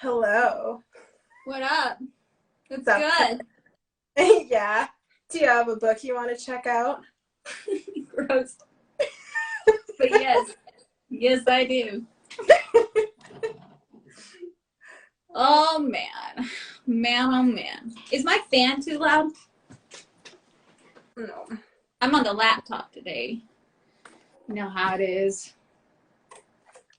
Hello. What up? It's What's up? good. Yeah. Do you have a book you want to check out? Gross. But yes. Yes, I do. Oh, man. Man, oh, man. Is my fan too loud? No. I'm on the laptop today. You know how it is.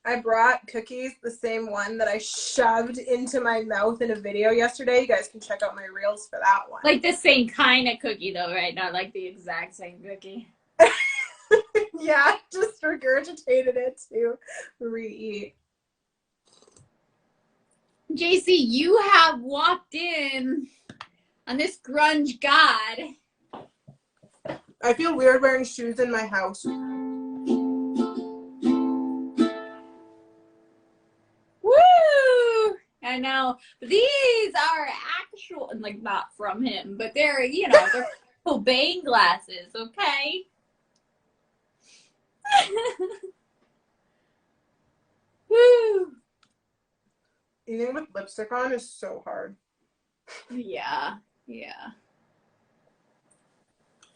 I brought cookies, the same one that I shoved into my mouth in a video yesterday. You guys can check out my reels for that one. Like the same kind of cookie, though, right? Not like the exact same cookie. Yeah, just regurgitated it to re-eat. JC, you have walked in on this grunge god. I feel weird wearing shoes in my house. Woo! I know. These are actual, like, not from him, but they're, they're Cobain glasses, okay? Woo! Eating with lipstick on is so hard. Yeah.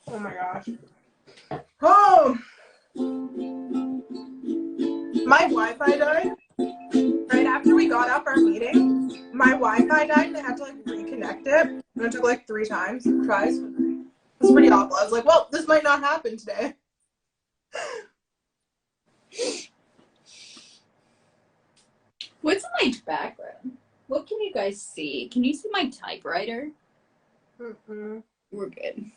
Oh my gosh. Oh! My Wi-Fi died. Right after we got off our meeting, my Wi-Fi died and I had to like reconnect it. And it took like 3 times. Tries. It's pretty awful. I was like, well, this might not happen today. What's in my background? What can you guys see? Can you see my typewriter? Mm-mm. We're good.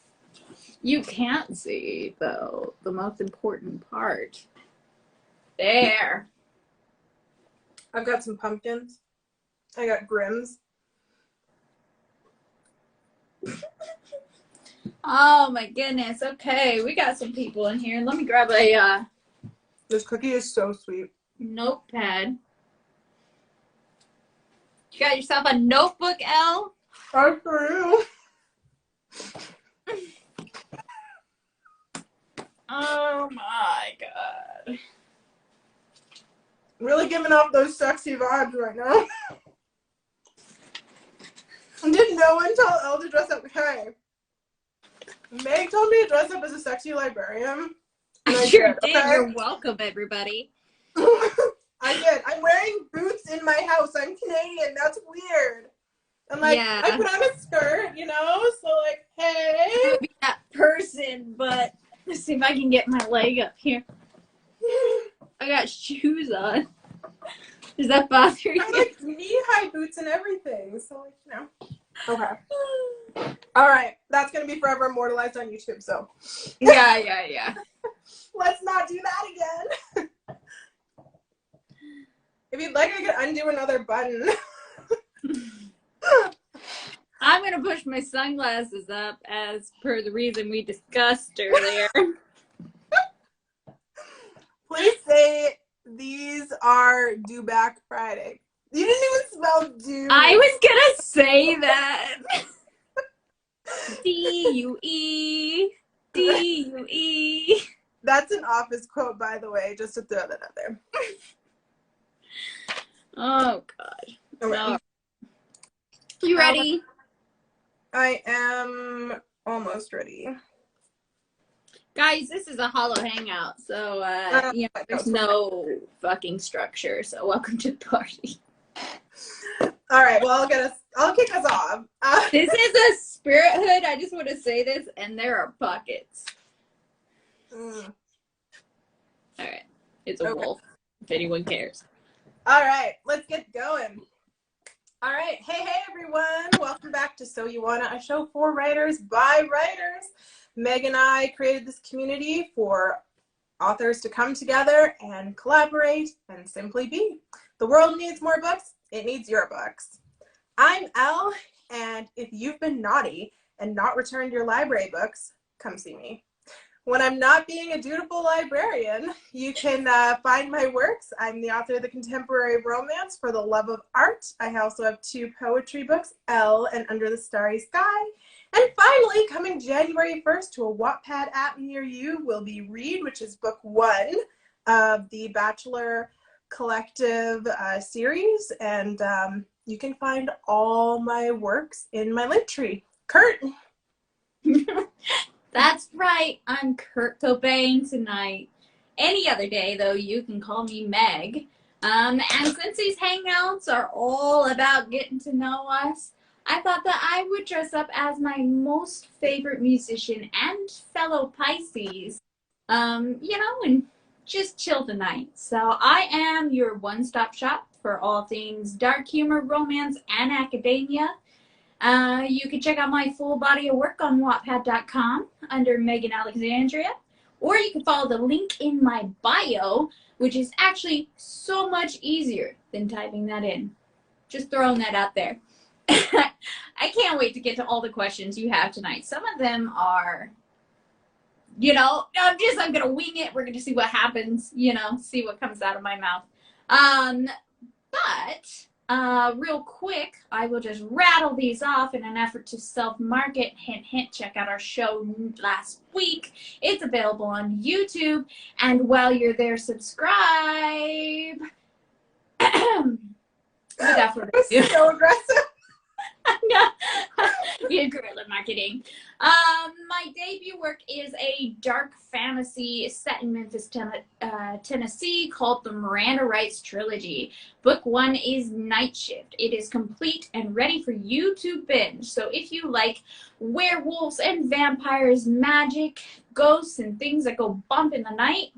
You can't see, though, the most important part. There. I've got some pumpkins. I got Grims. Oh my goodness. Okay, we got some people in here. Let me grab a This cookie is so sweet. notepad. You got yourself a notebook, Elle? Oh, for real? Oh my god. Really giving off those sexy vibes right now. I didn't know until Elle to dress up. Hey, Meg told me to dress up as a sexy librarian. I sure did. Okay? You're welcome, everybody. I did. I'm wearing boots in my house. I'm Canadian. That's weird. And like, Yeah. I put on a skirt, you know? So like, hey. I would be that person, but let's see if I can get my leg up here. I got shoes on. Does that bother you? I like knee-high boots and everything. So like, you know. Okay. All right. That's going to be forever immortalized on YouTube, so. Yeah. Let's not do that again. If you'd like, I could undo another button. I'm going to push my sunglasses up as per the reason we discussed earlier. Please say these are Due Back Friday. You didn't even spell Due. I was going to say that. D-U-E. D-U-E. That's an Office quote, by the way, just to throw that out there. Oh, God. Okay. You ready? I am almost ready. Guys, this is a Hallow-Hangout, so there's no fucking structure, so welcome to the party. All right, well, I'll kick us off. This is a spirit hood, I just want to say this, and there are pockets. All right, it's a wolf, if anyone cares. All right, let's get going. All right, hey everyone, welcome back to So You Wanna, a show for writers by writers. Meg and I created this community for authors to come together and collaborate and simply be. The world needs more books. It needs your books. I'm Elle, and if you've been naughty and not returned your library books, come see me. When I'm not being a dutiful librarian, you can find my works. I'm the author of the contemporary romance For the Love of Art. I also have 2 poetry books, Elle and Under the Starry Sky. And finally, coming January 1st to a Wattpad app near you will be Read, which is book 1 of the Bachelor collective series, and you can find all my works in my link tree. Kurt. That's right. I'm Kurt Cobain tonight. Any other day, though, you can call me Meg. And since these hangouts are all about getting to know us, I thought that I would dress up as my most favorite musician and fellow Pisces, and just chill tonight. So I am your one-stop shop for all things dark humor, romance, and academia. You can check out my full body of work on Wattpad.com under Megan Alexandria, or you can follow the link in my bio, which is actually so much easier than typing that in. Just throwing that out there. I can't wait to get to all the questions you have tonight. Some of them are, I'm going to wing it. We're going to see what happens, see what comes out of my mouth. But real quick, I will just rattle these off in an effort to self-market. Hint, hint, check out our show last week. It's available on YouTube. And while you're there, subscribe. Without further ado. So aggressive. Yeah, guerrilla marketing. My debut work is a dark fantasy set in Memphis, Tennessee, called the Miranda Rights Trilogy. Book 1 is Night Shift. It is complete and ready for you to binge. So if you like werewolves and vampires, magic, ghosts, and things that go bump in the night,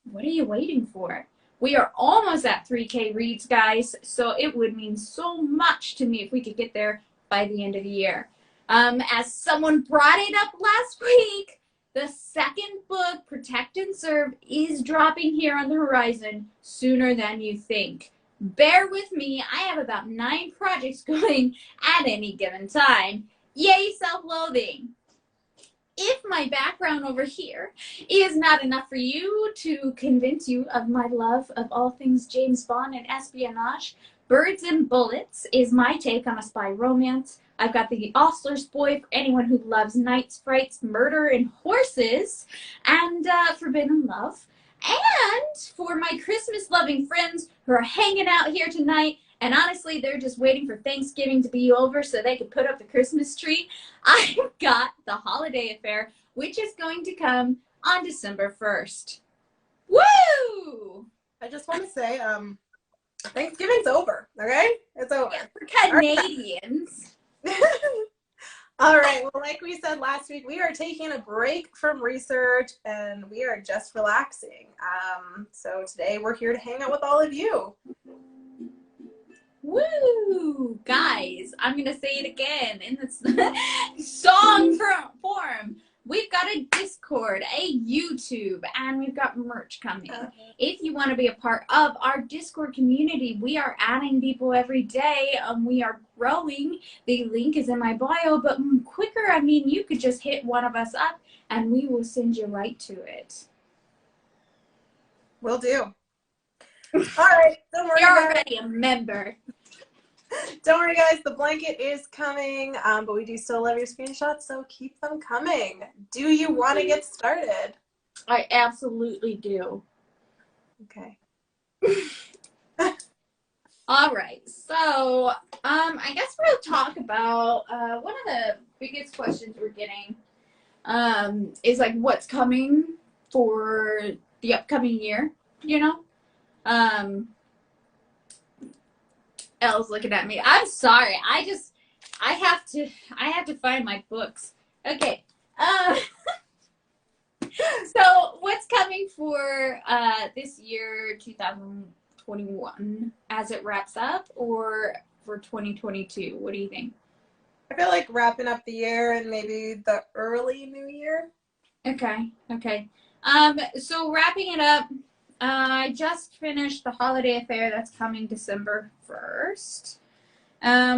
what are you waiting for? We are almost at 3K reads, guys, so it would mean so much to me if we could get there by the end of the year. As someone brought it up last week, the second book, Protect and Serve, is dropping here on the horizon sooner than you think. Bear with me. I have about 9 projects going at any given time. Yay, self-loathing. If my background over here is not enough for you to convince you of my love of all things James Bond and espionage, Birds and Bullets is my take on a spy romance. I've got The Ostler's Boy for anyone who loves knights, frights, murder, and horses, and Forbidden Love. And for my Christmas-loving friends who are hanging out here tonight, and honestly, they're just waiting for Thanksgiving to be over so they can put up the Christmas tree, I've got The Holiday Affair, which is going to come on December 1st. Woo! I just want to say, Thanksgiving's over, okay? It's over. Yeah, for Canadians. All right, well, like we said last week, we are taking a break from research and we are just relaxing. So today we're here to hang out with all of you. Woo! Guys, I'm going to say it again in the song form. We've got a Discord, a YouTube, and we've got merch coming. If you want to be a part of our Discord community, we are adding people every day. We are growing. The link is in my bio, but quicker, you could just hit one of us up and we will send you right to it. Will do. All right, don't worry. You're already a member. Don't worry, guys. The blanket is coming, but we do still love your screenshots, so keep them coming. Do you want to get started? I absolutely do. Okay. All right. So, I guess we'll talk about one of the biggest questions we're getting is like what's coming for the upcoming year. Elle's looking at me. I'm sorry. I have to find my books. Okay. So what's coming for this year, 2021, as it wraps up, or for 2022? What do you think? I feel like wrapping up the year and maybe the early new year. Okay. So wrapping it up, I just finished The Holiday Affair. That's coming December 1st.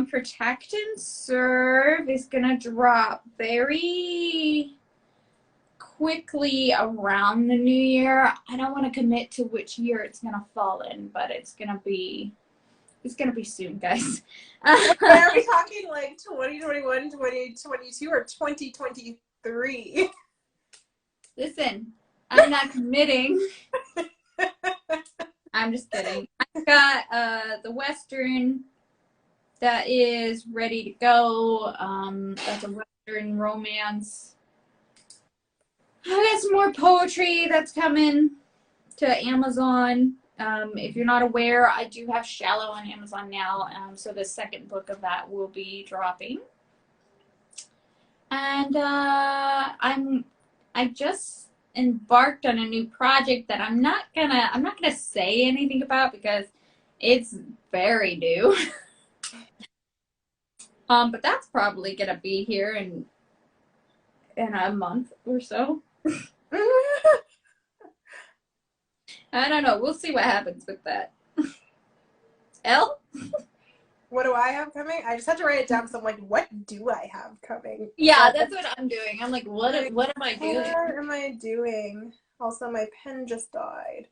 Protect and Serve is going to drop very quickly around the new year. I don't want to commit to which year it's going to fall in, but it's going to be soon, guys. Are we talking like 2021, 2022, or 2023? Listen, I'm not committing. I'm just kidding. I've got the Western that is ready to go. That's a Western romance. I got some more poetry that's coming to Amazon. If you're not aware, I do have Shallow on Amazon now. So the second book of that will be dropping. And I just embarked on a new project that I'm not gonna say anything about because it's very new. But that's probably gonna be here in a month or so. I don't know. We'll see what happens with that. Elle? What do I have coming? I just had to write it down because I'm like, what do I have coming? Yeah, that's what I'm doing. I'm like, what am I doing? What am I doing? Also, my pen just died.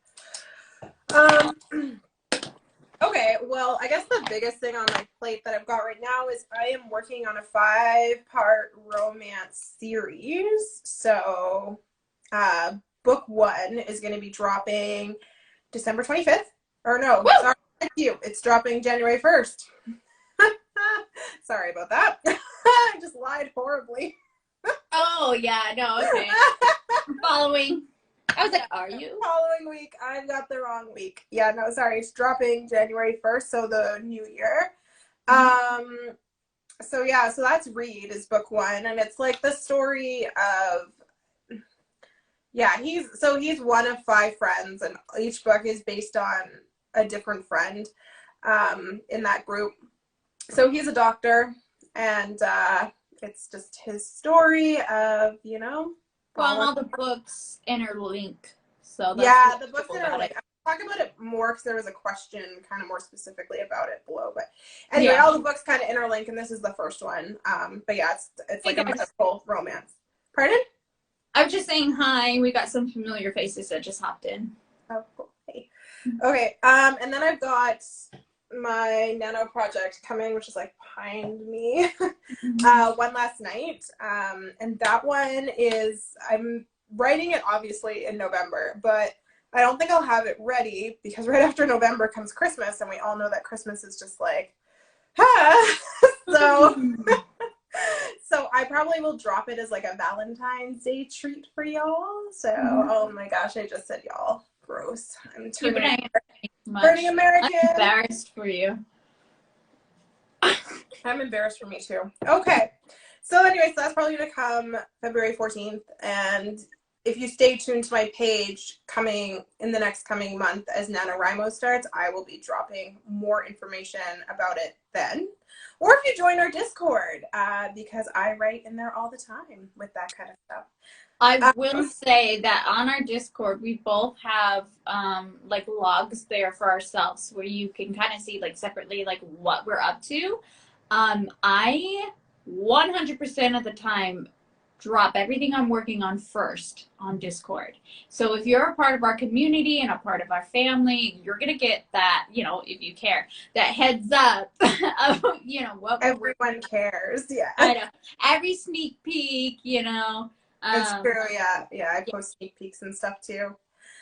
Okay, well, I guess the biggest thing on my plate that I've got right now is I am working on a 5-part romance series. So, book 1 is going to be dropping December 25th. Or no, sorry, thank you. It's dropping January 1st. Sorry about that. I just lied horribly. Oh, yeah, no, okay. I'm following. I was like, are you? Following week, I've got the wrong week. Yeah, no, sorry. It's dropping January 1st, so the new year. So yeah, so that's Reed is book 1, and it's like the story of, yeah, he's one of 5 friends, and each book is based on a different friend in that group. So he's a doctor, and it's just his story of, you know. Well, all the books interlink. So that's yeah, the books interlink. I'll talk about it more because there was a question kind of more specifically about it below. But anyway, all the books kind of interlink, and this is the first one. But yeah, it's like a magical romance. Pardon? I was just saying hi. We got some familiar faces that just hopped in. Oh, cool. Hey. Okay, and then I've got my nano project coming, which is like behind me. One Last Night, and that one is, I'm writing it obviously in November, but I don't think I'll have it ready because right after November comes Christmas, and we all know that Christmas is just like, so so I probably will drop it as like a Valentine's Day treat for y'all. So oh my gosh, I just said y'all. Gross. I'm turning American. I'm embarrassed for you. I'm embarrassed for me too. Okay. So anyway, so that's probably going to come February 14th. And if you stay tuned to my page coming in the next coming month as NaNoWriMo starts, I will be dropping more information about it then. Or if you join our Discord, because I write in there all the time with that kind of stuff. I will say that on our Discord, we both have like logs there for ourselves where you can kind of see like separately like what we're up to. I 100% of the time drop everything I'm working on first on Discord. So if you're a part of our community and a part of our family, you're going to get that, you know, if you care, that heads up of, you know, what everyone cares. Yeah. I know. Every sneak peek, you know. It's true, yeah. Yeah, I post sneak peeks and stuff too.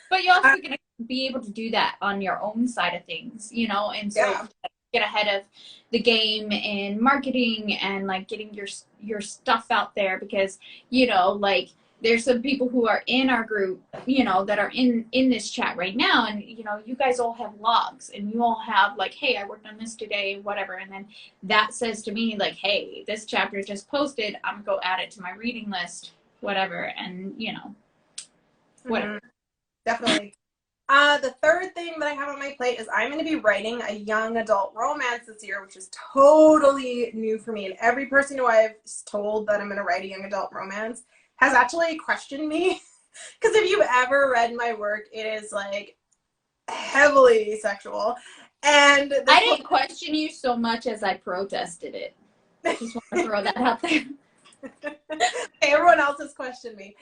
But you're also going to be able to do that on your own side of things, you know, and so get ahead of the game in marketing and like getting your stuff out there because, you know, like there's some people who are in our group, you know, that are in this chat right now, and you know, you guys all have logs and you all have like, hey, I worked on this today, whatever, and then that says to me like, hey, this chapter just posted, I'm gonna go add it to my reading list, whatever, and you know, whatever. Definitely. The third thing that I have on my plate is I'm going to be writing a young adult romance this year, which is totally new for me. And every person who I've told that I'm going to write a young adult romance has actually questioned me. Because if you've ever read my work, it is like heavily sexual. And I didn't question you so much as I protested it. I just want to throw that out there. Everyone else has questioned me.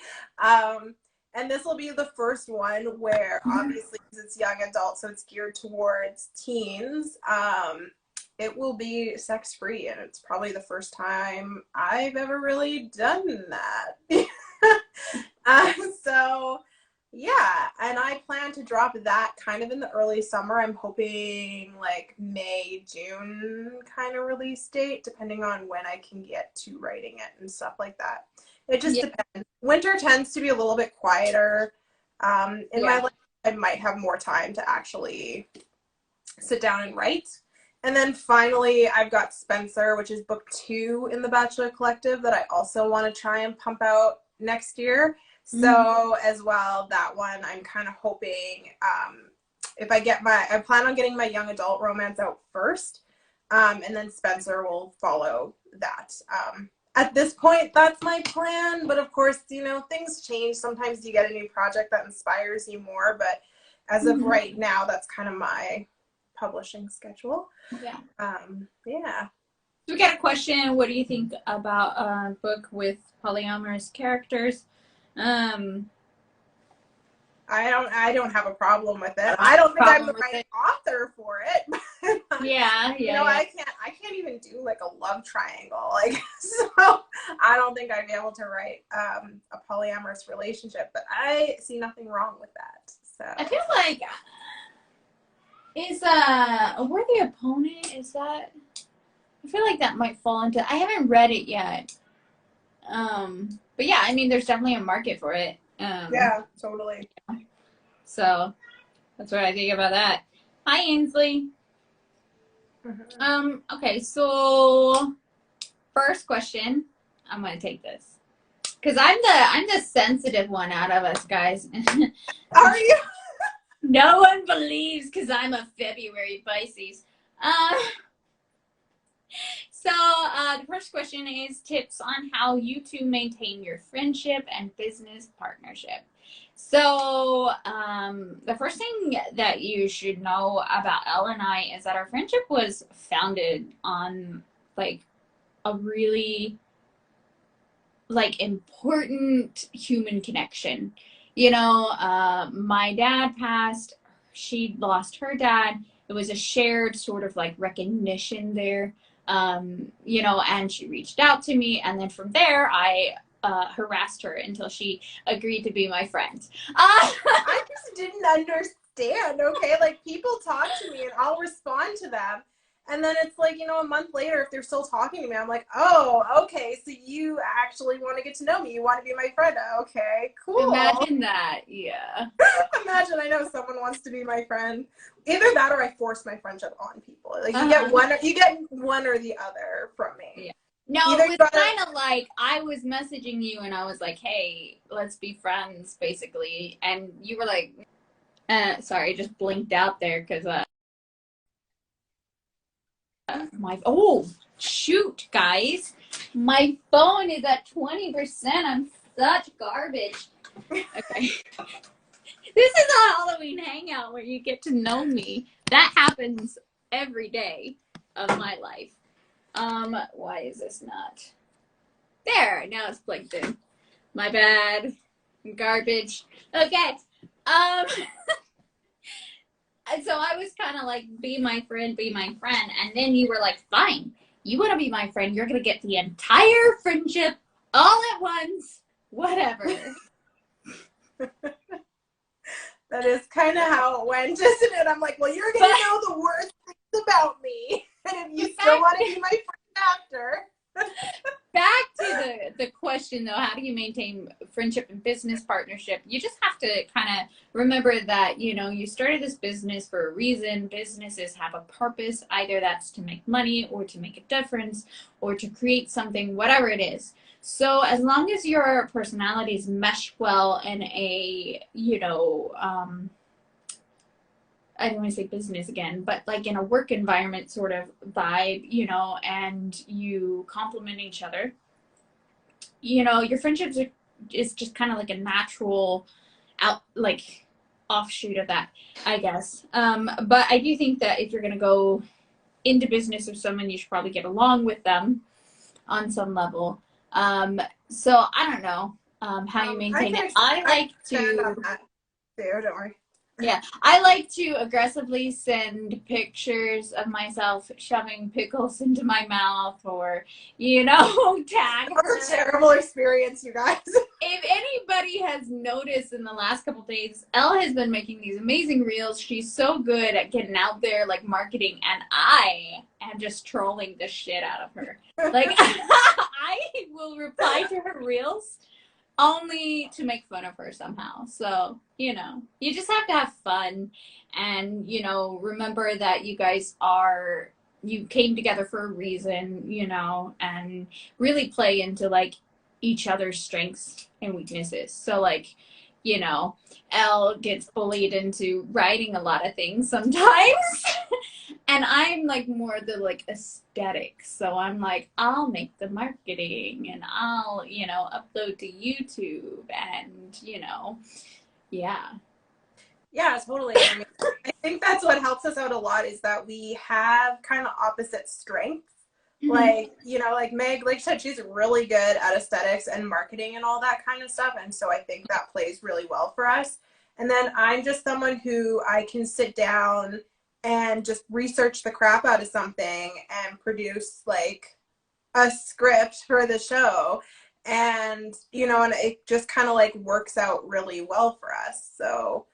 And this will be the first one where, obviously, because it's young adult, so it's geared towards teens, it will be sex-free, and it's probably the first time I've ever really done that. So Yeah, and I plan to drop that kind of in the early summer. I'm hoping like May, June kind of release date, depending on when I can get to writing it and stuff like that. It just depends. Winter tends to be a little bit quieter. In my life, I might have more time to actually sit down and write. And then finally, I've got Spencer, which is book 2 in the Bachelor Collective that I also want to try and pump out next year. So as well, that one I'm kind of hoping if I plan on getting my young adult romance out first, and then Spencer will follow that. At this point, that's my plan, but of course, you know, things change. Sometimes you get a new project that inspires you more, but as of right now, that's kind of my publishing schedule. Yeah. So we got a question. What do you think about a book with polyamorous characters? I don't have a problem with it. I don't think I'm the right author for it. You know, I can't even do like a love triangle. Like, so I don't think I'd be able to write a polyamorous relationship, but I see nothing wrong with that. So I feel like is a worthy opponent, is that, I feel like that might fall into, I haven't read it yet. But yeah, I mean, there's definitely a market for it. Yeah, totally. So that's what I think about that. Hi, Ainsley. Okay, so first question, I'm gonna take this because I'm the sensitive one out of us guys. Are you? No one believes because I'm a February Pisces. So the first question is tips on how you two maintain your friendship and business partnership. So the first thing that you should know about Elle and I is that our friendship was founded on like a really like important human connection. You know, my dad passed, she lost her dad. It was a shared sort of like recognition there. You know, and she reached out to me, and then from there I harassed her until she agreed to be my friend. I just didn't understand, okay? Like, people talk to me and I'll respond to them, and then it's like, you know, a month later, if they're still talking to me, I'm like, oh, okay, so you actually want to get to know me. You want to be my friend. Okay, cool. Imagine that, yeah. Imagine I know someone wants to be my friend. Either that or I force my friendship on people. Like, you get one or the other from me. Yeah. No, it was kind of like I was messaging you and I was like, hey, let's be friends, basically. And you were like, sorry, just blinked out there because oh, shoot, guys. My phone is at 20%. I'm such garbage. Okay. This is a Halloween hangout where you get to know me. That happens every day of my life. Why is this not? There, now it's plugged in. My bad. Garbage. Okay. So I was kind of like, be my friend. And then you were like, fine, you want to be my friend. You're going to get the entire friendship all at once. Whatever. That is kind of how it went, isn't it? I'm like, well, you're going to know the worst things about me. And if you still want to be my friend after. Back to the question, though, how do you maintain friendship and business partnership? You just have to kind of remember that, you know, you started this business for a reason. Businesses have a purpose. Either that's to make money or to make a difference or to create something, whatever it is. So as long as your personalities mesh well in a, you know, I don't want to say business again, but like in a work environment sort of vibe, you know, and you complement each other, you know, your friendships is just kind of like a natural offshoot of that, I guess. But I do think that if you're going to go into business with someone, you should probably get along with them on some level. So I don't know how you maintain it. I like to. Don't worry. Yeah, I like to aggressively send pictures of myself shoving pickles into my mouth or, you know, tag her. That's a terrible experience, you guys. if anybody has noticed in the last couple days, Elle has been making these amazing reels. She's so good at getting out there, like marketing, and I am just trolling the shit out of her. Like, I will reply to her reels only to make fun of her somehow. So, you know, you just have to have fun and, you know, remember that you guys you came together for a reason, you know, and really play into like each other's strengths and weaknesses. So like, you know, Elle gets bullied into writing a lot of things sometimes. And I'm like more the like aesthetics. So I'm like, I'll make the marketing and I'll, you know, upload to YouTube and, you know, yeah. Yeah, totally. I mean, I think that's what helps us out a lot is that we have kind of opposite strengths. Mm-hmm. Like, you know, like Meg, like you said, she's really good at aesthetics and marketing and all that kind of stuff. And so I think that plays really well for us. And then I'm just someone who I can sit down and just research the crap out of something and produce like a script for the show. And, you know, and it just kind of like works out really well for us. So,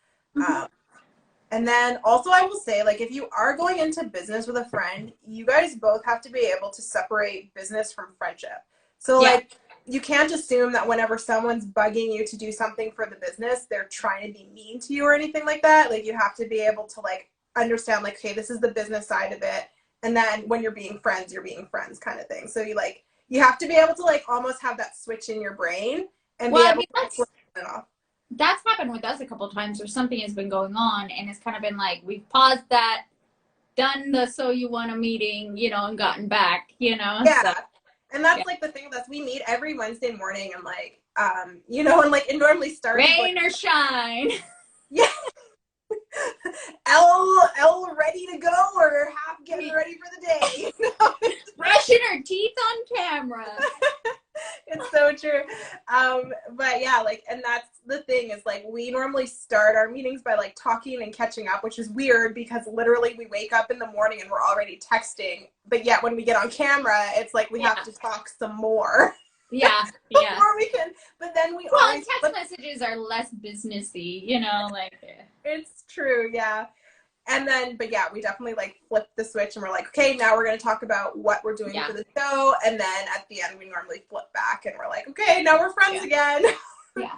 and then also I will say, like, if you are going into business with a friend, you guys both have to be able to separate business from friendship. So, like, you can't assume that whenever someone's bugging you to do something for the business, they're trying to be mean to you or anything like that. Like, you have to be able to, like, understand, like, okay, this is the business side of it. And then when you're being friends kind of thing. So, you have to be able to, like, almost have that switch in your brain and be able to turn it off. That's happened with us a couple of times where something has been going on and it's kind of been like, we've paused that, done the So You Wanna meeting, you know, and gotten back, you know? Yeah. So, and that's like the thing with us. We meet every Wednesday morning and like, you know, and like it normally starts. Rain or shine. Yeah. Elle ready to go or half getting ready for the day. You know? Brushing her teeth on camera. It's so true. But yeah, like, and that's the thing is like, we normally start our meetings by like talking and catching up, which is weird because literally we wake up in the morning and we're already texting. But yet when we get on camera, it's like we have to talk some more. Yeah. Before we can, but then we always text messages are less businessy, you know, like. It's true, yeah. And then, but yeah, we definitely like flip the switch and we're like, okay, now we're going to talk about what we're doing for the show. And then at the end, we normally flip back and we're like, okay, now we're friends again. Yeah.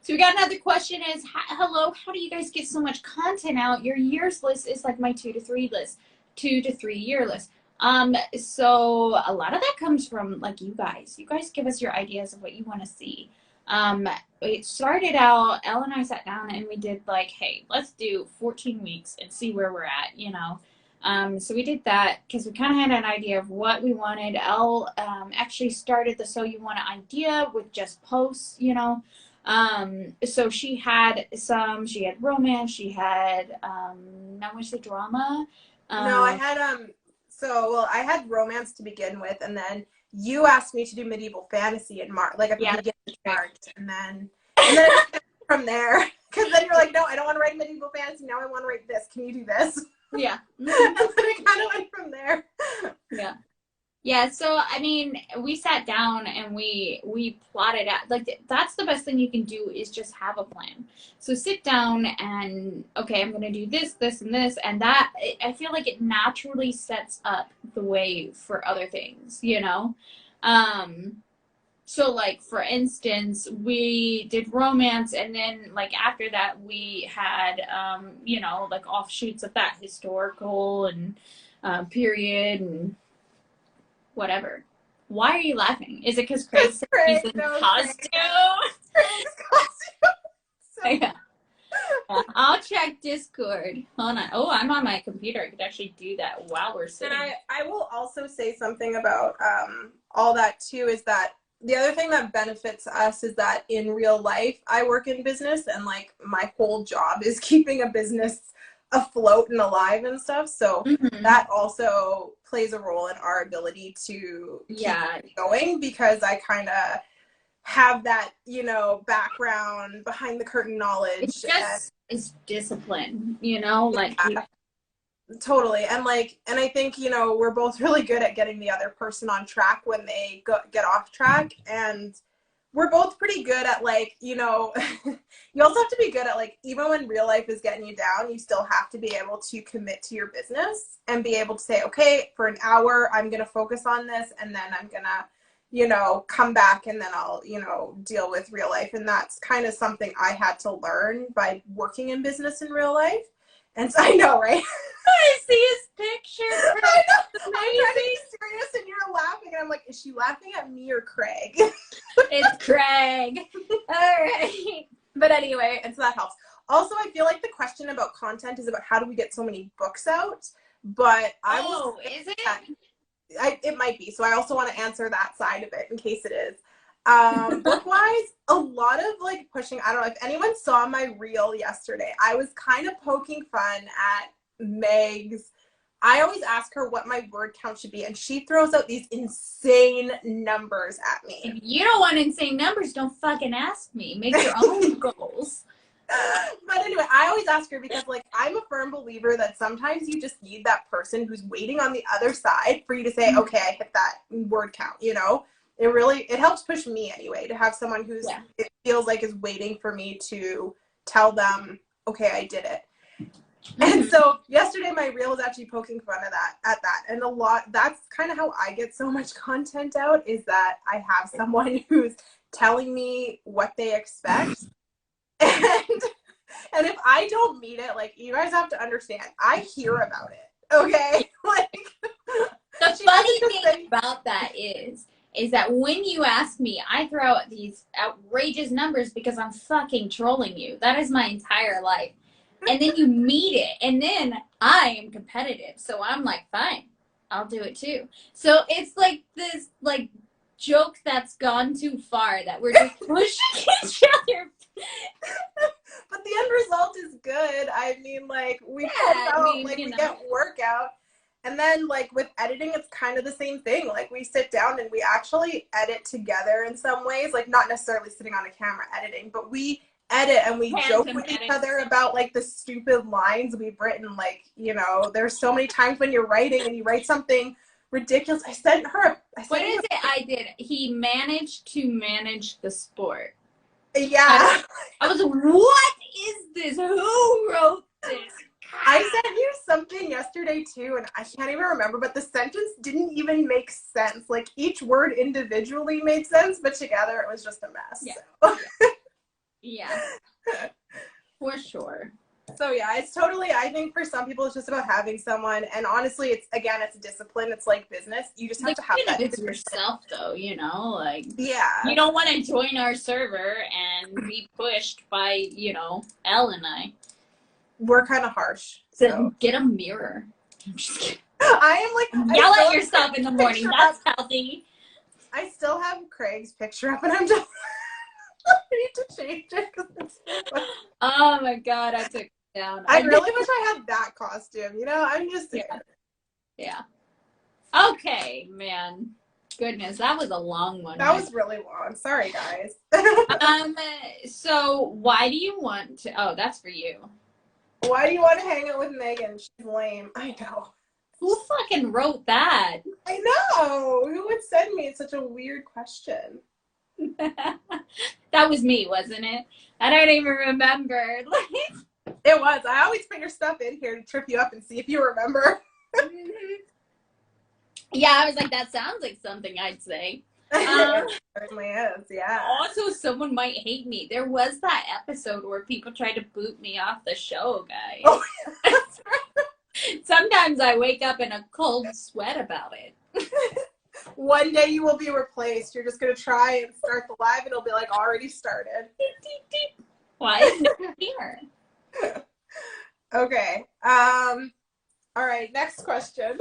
So we got another question is, hello, how do you guys get so much content out? Your years list is like my 2 to 3 list, 2 to 3 year list. So a lot of that comes from like you guys give us your ideas of what you want to see. It started out, Elle and I sat down and we did like, hey, let's do 14 weeks and see where we're at, you know. So we did that because we kind of had an idea of what we wanted. Elle actually started the So You Want It idea with just posts, you know. So she had romance, she had, I want to say drama. No, I had, I had romance to begin with, and then you asked me to do medieval fantasy in March, like at the beginning of March, and then from there, because then you're like, no, I don't want to write medieval fantasy. Now I want to write this. Can you do this? Yeah. And then it kind of went from there. Yeah. Yeah. So I mean, we sat down and we plotted out. Like that's the best thing you can do is just have a plan. So sit down and okay, I'm gonna do this, this, and this, and that. I feel like it naturally sets up the way for other things, you know. So like for instance, we did romance, and then like after that we had you know, like offshoots of that, historical and period and whatever. Why are you laughing? Is it because Craig's in costume? So yeah. I'll check Discord. Hold on. Oh, I'm on my computer. I could actually do that while we're sitting. And I will also say something about all that too, is that the other thing that benefits us is that in real life, I work in business and like my whole job is keeping a business afloat and alive and stuff. So that also plays a role in our ability to keep it going, because I kind of have that, you know, background behind the curtain knowledge. It's discipline, you know, like totally. And like, and I think, you know, we're both really good at getting the other person on track when they get off track. And we're both pretty good at like, you know, you also have to be good at like, even when real life is getting you down, you still have to be able to commit to your business and be able to say, okay, for an hour, I'm going to focus on this. And then I'm going to, you know, come back and then I'll, you know, deal with real life. And that's kind of something I had to learn by working in business in real life. And so I know, right? I see his picture. I know. I'm trying to be serious and you're laughing. And I'm like, is she laughing at me or Craig? It's Craig. All right. But anyway, and so that helps. Also, I feel like the question about content is about how do we get so many books out? But I will say is it? it might be. So I also want to answer that side of it in case it is. Book-wise, a lot of like pushing. I don't know if anyone saw my reel yesterday. I was kind of poking fun at Meg's. I always ask her what my word count should be, and she throws out these insane numbers at me. If you don't want insane numbers, don't fucking ask me. Make your own goals. But anyway, I always ask her because like I'm a firm believer that sometimes you just need that person who's waiting on the other side for you to say, okay, I hit that word count, you know? It helps push me anyway to have someone who's it feels like is waiting for me to tell them, okay, I did it. And so yesterday my reel was actually poking fun at that. And that's kind of how I get so much content out, is that I have someone who's telling me what they expect. And if I don't meet it, like, you guys have to understand, I hear about it, okay? Like, the funny thing about that is that when you ask me, I throw out these outrageous numbers because I'm fucking trolling you. That is my entire life. And then you meet it, and then I am competitive, so I'm like, fine, I'll do it too. So it's like this, like, joke that's gone too far, that we're just pushing each other. But the end result is good. I mean, like, we get workout. And then, like, with editing, it's kind of the same thing. Like, we sit down and we actually edit together in some ways. Like, not necessarily sitting on a camera editing, but we edit and we joke with each other about, like, the stupid lines we've written. Like, you know, there's so many times when you're writing and you write something ridiculous. I sent her. What is it I did? He managed to manage the sport. Yeah. I was like, what is this? Who wrote this? I sent you something yesterday too, and I can't even remember, but the sentence didn't even make sense. Like, each word individually made sense, but together it was just a mess. Yeah. So. Yeah. For sure. So yeah, it's totally, I think for some people it's just about having someone, and honestly it's a discipline. It's like business. You just have to have that for yourself though, you know, like, yeah. You don't want to join our server and be pushed by, you know, Elle and I. We're kind of harsh. So get a mirror. I'm just kidding. I am like, yell at yourself in the morning. That's healthy. I still have Craig's picture up and I'm just I need to change it because it's so funny. Oh my god, I took it down. I really wish I had that costume, you know? I'm just yeah. Okay, man. Goodness, that was a long one. That was really long. Sorry, guys. So why do you want to, oh, that's for you. Why do you want to hang out with Megan? She's lame. I know. Who fucking wrote that? I know. Who would send me? It's such a weird question. That was me, wasn't it? I don't even remember. It was. I always put your stuff in here to trip you up and see if you remember. Yeah, I was like, that sounds like something I'd say. It certainly is, yeah. Also, someone might hate me. There was that episode where people tried to boot me off the show, guys. Oh, that's right. Sometimes I wake up in a cold sweat about it. One day you will be replaced. You're just going to try and start the live and it'll be like already started. Why is no one here? Okay. All right, next question.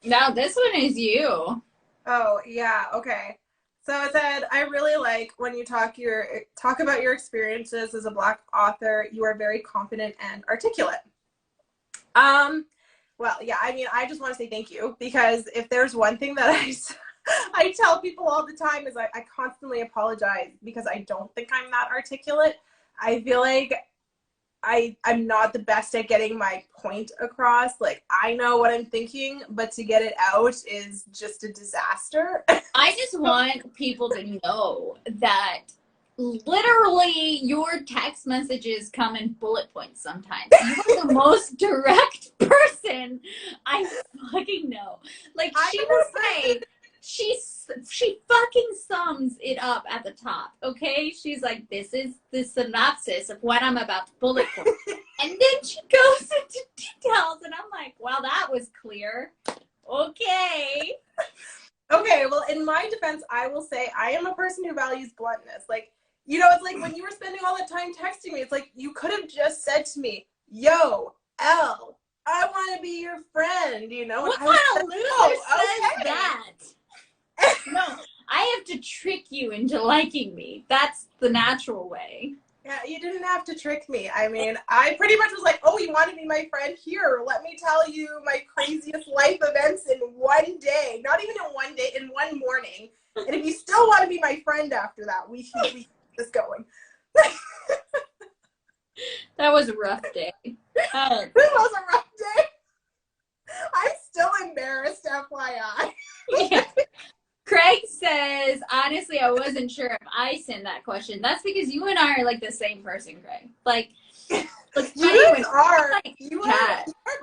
Now this one is you. Oh, yeah, okay. So it said, I really like when you talk about your experiences as a Black author. You are very confident and articulate. Well, yeah, I mean, I just want to say thank you, because if there's one thing that I tell people all the time is I constantly apologize because I don't think I'm that articulate. I feel like I'm not the best at getting my point across. Like, I know what I'm thinking, but to get it out is just a disaster. I just want people to know that literally your text messages come in bullet points sometimes. You are the most direct person I fucking know. Like, she will say, she fucking sums it up at the top, okay? She's like, this is the synopsis of what I'm about to bullet point. And then she goes into details, and I'm like, well, that was clear. Okay. Okay, well, in my defense, I will say I am a person who values bluntness. Like, you know, it's like when you were spending all that time texting me, it's like you could have just said to me, yo, Elle, I want to be your friend, you know? What kind of loser says that? No, I have to trick you into liking me. That's the natural way. Yeah, you didn't have to trick me. I mean, I pretty much was like, oh, you want to be my friend? Here, let me tell you my craziest life events in one day. Not even in one day, in one morning. And if you still want to be my friend after that, we can keep this going. That was a rough day. It was a rough day. I'm still embarrassed, FYI. Yeah. Craig says, honestly, I wasn't sure if I sent that question. That's because you and I are like the same person, Craig. Like you are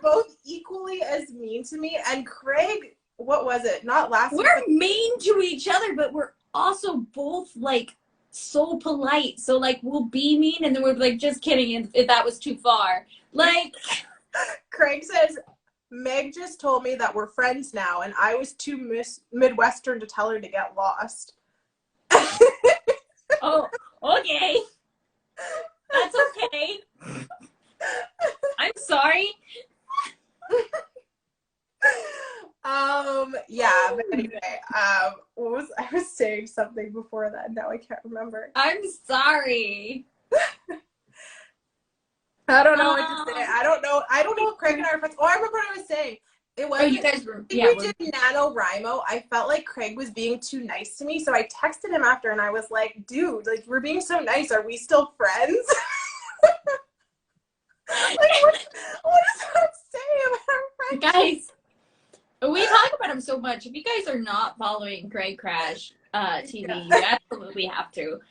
both equally as mean to me. And Craig, what was it? Not last week. We're mean to each other, but we're also both like so polite. So like we'll be mean and then we're like, just kidding if that was too far. Like Craig says, Meg just told me that we're friends now, and I was too Midwestern to tell her to get lost. Oh, okay. That's okay. I'm sorry. Yeah, but anyway, I was saying something before that. Now I can't remember. I'm sorry. I don't know what to say. I don't know if Craig and I are friends. Oh, I remember what I was saying. It wasn't. You guys were, we did NaNoWriMo. I felt like Craig was being too nice to me, so I texted him after, and I was like, "Dude, like we're being so nice. Are we still friends?" Like, what does that say about our friendship? Guys, we talk about him so much. If you guys are not following Craig Crash TV, you absolutely have to.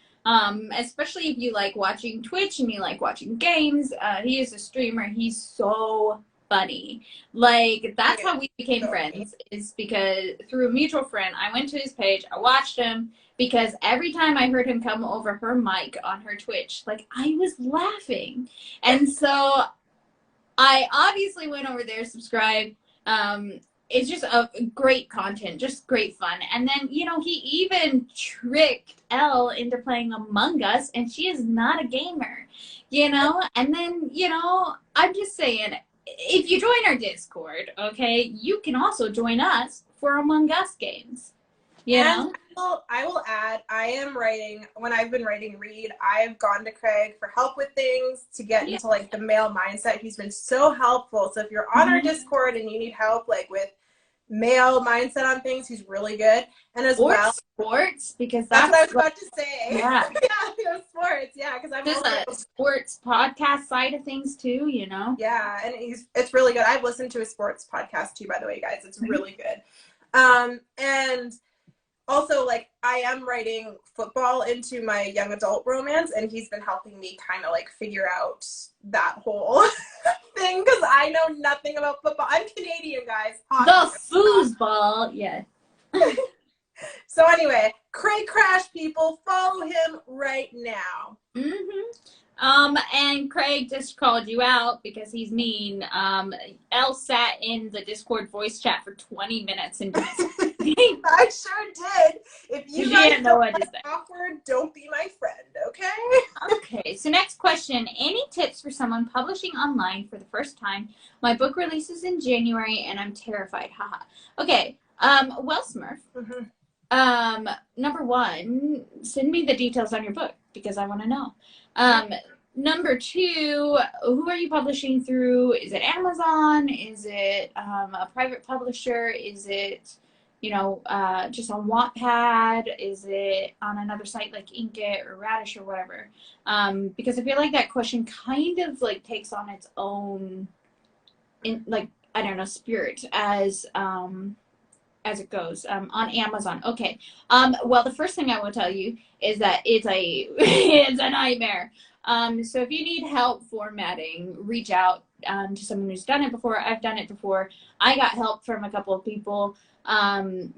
Especially if you like watching Twitch and you like watching games. He is a streamer. He's so funny. Like, that's how we became friends, is because through a mutual friend, I went to his page, I watched him, because every time I heard him come over her mic on her Twitch, like, I was laughing. And so I obviously went over there, subscribed. It's just a great content, just great fun. And then, you know, he even tricked Elle into playing Among Us, and she is not a gamer, you know? And then, you know, I'm just saying, if you join our Discord, okay, you can also join us for Among Us games, you know? I will add, I am writing, when I've been writing Read, I've gone to Craig for help with things to get into like the male mindset. He's been so helpful. So if you're on our Discord and you need help like with male mindset on things, he's really good. And as well, sports, because that's what I was about to say. Yeah. Yeah, sports. Yeah, because I'm there's a sports podcast side of things too, you know? Yeah, and it's really good. I've listened to a sports podcast too, by the way, guys. It's really good. And also, like, I am writing football into my young adult romance, and he's been helping me kind of, like, figure out that whole thing, because I know nothing about football. I'm Canadian, guys. The foosball, yeah. So anyway, Craig Crash, people, follow him right now. And Craig just called you out because he's mean. Elle sat in the Discord voice chat for 20 minutes and I sure did. If you guys know what to say, awkward, don't be my friend, okay? Okay, so next question. Any tips for someone publishing online for the first time? My book releases in January and I'm terrified. Haha. Okay. Well, Smurf. Number one, send me the details on your book because I want to know. Number two, who are you publishing through? Is it Amazon? Is it a private publisher? Is it, just on Wattpad? Is it on another site like Inkit or Radish or whatever? Because I feel like that question kind of like takes on its own, I don't know, spirit as it goes on Amazon. Okay. Well, the first thing I will tell you is that it's a nightmare. So if you need help formatting, reach out to someone who's done it before. I've done it before. I got help from a couple of people, because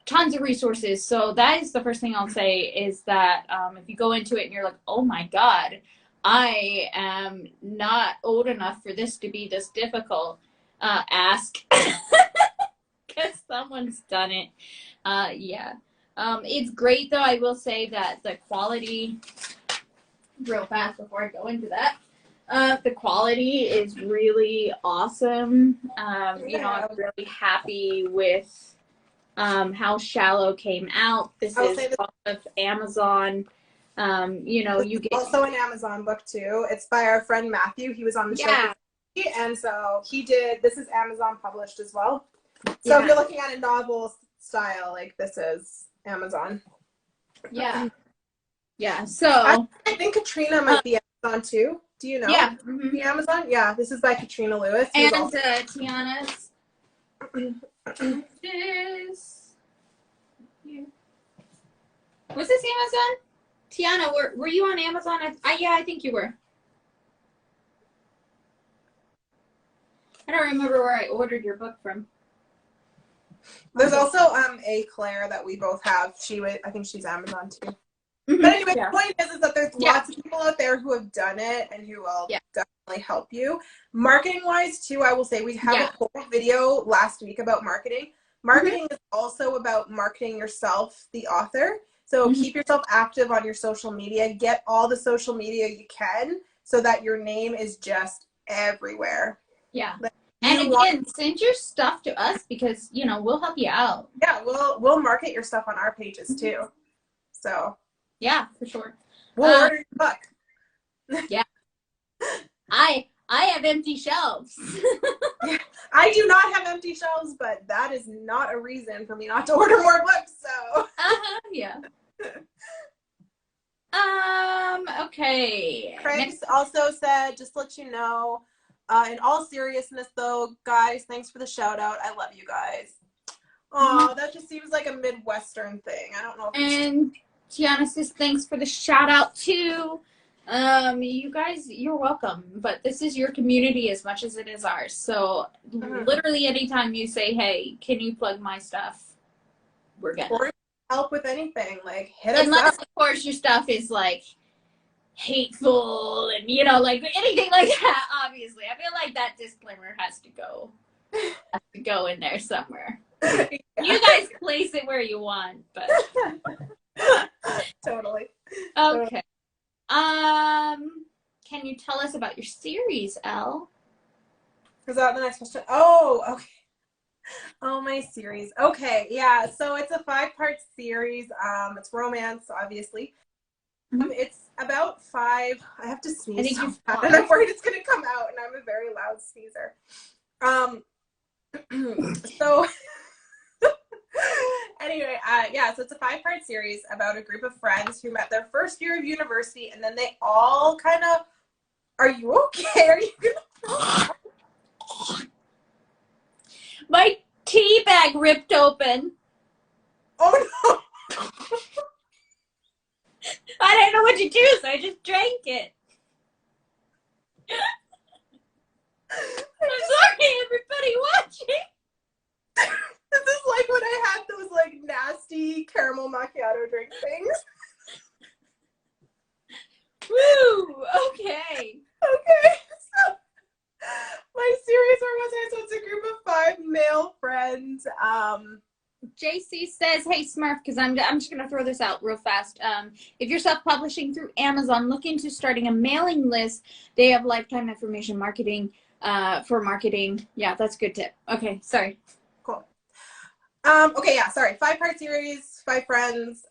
tons of resources. So that is the first thing I'll say is that if you go into it and you're like, oh my God, I am not old enough for this to be this difficult, ask because someone's done it. It's great though. I will say that the quality, real fast before I go into that, the quality is really awesome. I'm really happy with how Shallow came out. This is off of Amazon. You get also an Amazon book too. It's by our friend Matthew. He was on the show, and so this is Amazon published as well. So if you're looking at a novel style, like this is Amazon. So I think Katrina might be Amazon too. Do you know? The Amazon. Yeah, this is by Katrina Lewis. And Tiana's. Was this Amazon? Tiana, were you on Amazon? I think you were. I don't remember where I ordered your book from. There's also a Claire that we both have. I think she's Amazon too. But anyway, the point is that there's lots of people out there who have done it and who will definitely help you. Marketing wise too, I will say we have a whole video last week about marketing. Marketing is also about marketing yourself, the author. So keep yourself active on your social media. Get all the social media you can so that your name is just everywhere. Yeah. And again, send your stuff to us because, we'll help you out. Yeah, we'll market your stuff on our pages too. So. Yeah, for sure. We'll order your book. Yeah. I have empty shelves. I do not have empty shelves, but that is not a reason for me not to order more books, so. Yeah. Okay. Craig also said, just to let you know, in all seriousness though, guys, thanks for the shout out. I love you guys. Oh, that just seems like a Midwestern thing. I don't know if Tiana says thanks for the shout out too. You guys, you're welcome, but this is your community as much as it is ours. So literally anytime you say, hey, can you plug my stuff? We're good. Or help with anything, like hit us Unless up. of course your stuff is like hateful and anything like that, obviously. I feel like that disclaimer has to go in there somewhere. You guys place it where you want, but Totally. Okay. Can you tell us about your series, Elle? Is that the next question? Oh, okay. Oh, my series. Okay, yeah. So it's a 5-part series. It's romance, obviously. It's about 5. I have to sneeze. And I'm worried it's gonna come out, and I'm a very loud sneezer. So anyway, so it's a 5-part series about a group of friends who met their first year of university, and then they all kind of. Are you okay? Are you gonna? My tea bag ripped open. Oh no! I didn't know what to do, so I just drank it. I'm sorry, everybody watching. This is like when I had those like nasty caramel macchiato drink things. Woo! Okay. Okay. So my series so it's a group of 5 male friends. JC says, hey Smurf, because I'm just gonna throw this out real fast. If you're self-publishing through Amazon, look into starting a mailing list. They have lifetime information marketing for marketing. Yeah, that's a good tip. Okay, sorry. Cool. Okay, yeah, sorry. 5-part series, 5 friends.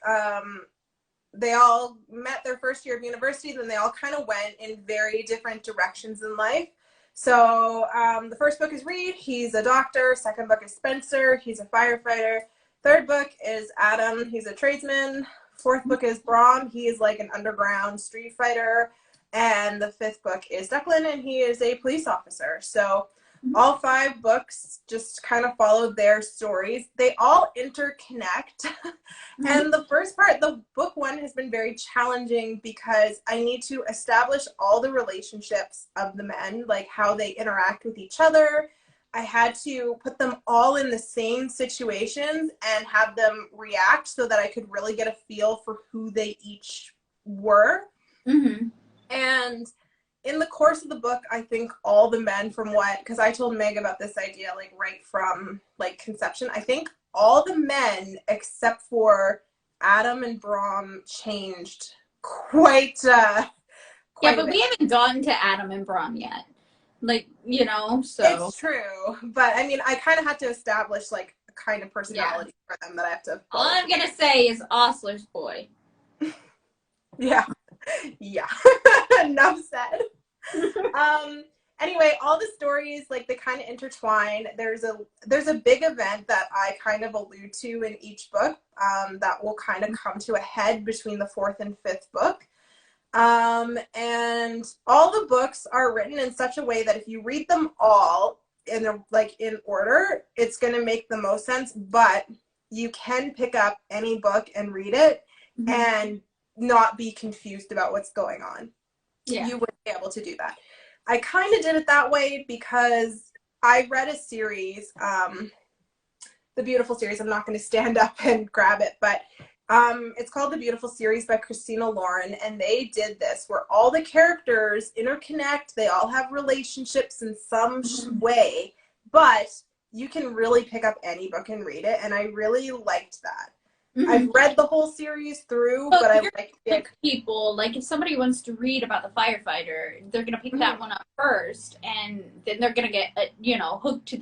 They all met their first year of university, then they all kind of went in very different directions in life. So the first book is Reed. He's a doctor. Second book is Spencer. He's a firefighter. Third book is Adam. He's a tradesman. Fourth book is Brom. He is like an underground street fighter. And the fifth book is Declan, and he is a police officer. So all 5 books just kind of follow their stories. They all interconnect. And the first part, the book 1, has been very challenging because I need to establish all the relationships of the men, like how they interact with each other. I had to put them all in the same situations and have them react so that I could really get a feel for who they each were. Mm-hmm. And in the course of the book, I think all the men because I told Meg about this idea, like right from like conception, I think all the men except for Adam and Brom changed quite yeah, but we haven't gotten to Adam and Brom yet. Like, so. It's true. But I mean, I kind of had to establish like a kind of personality for them that I have to. All I'm going to say is Osler's boy. Yeah. Yeah. Enough said. Anyway, all the stories, like, they kind of intertwine. There's a big event that I kind of allude to in each book that will kind of come to a head between the 4th and 5th book. And all the books are written in such a way that if you read them all in order, it's going to make the most sense, but you can pick up any book and read it and not be confused about what's going on. Yeah. You wouldn't be able to do that. I kind of did it that way because I read a series, The Beautiful Series. I'm not going to stand up and grab it, but it's called The Beautiful Series by Christina Lauren, and they did this where all the characters interconnect. They all have relationships in some way, but you can really pick up any book and read it, and I really liked that. I've read the whole series through, but I like it. People, like if somebody wants to read about the firefighter, they're going to pick that one up first, and then they're going to get, hooked to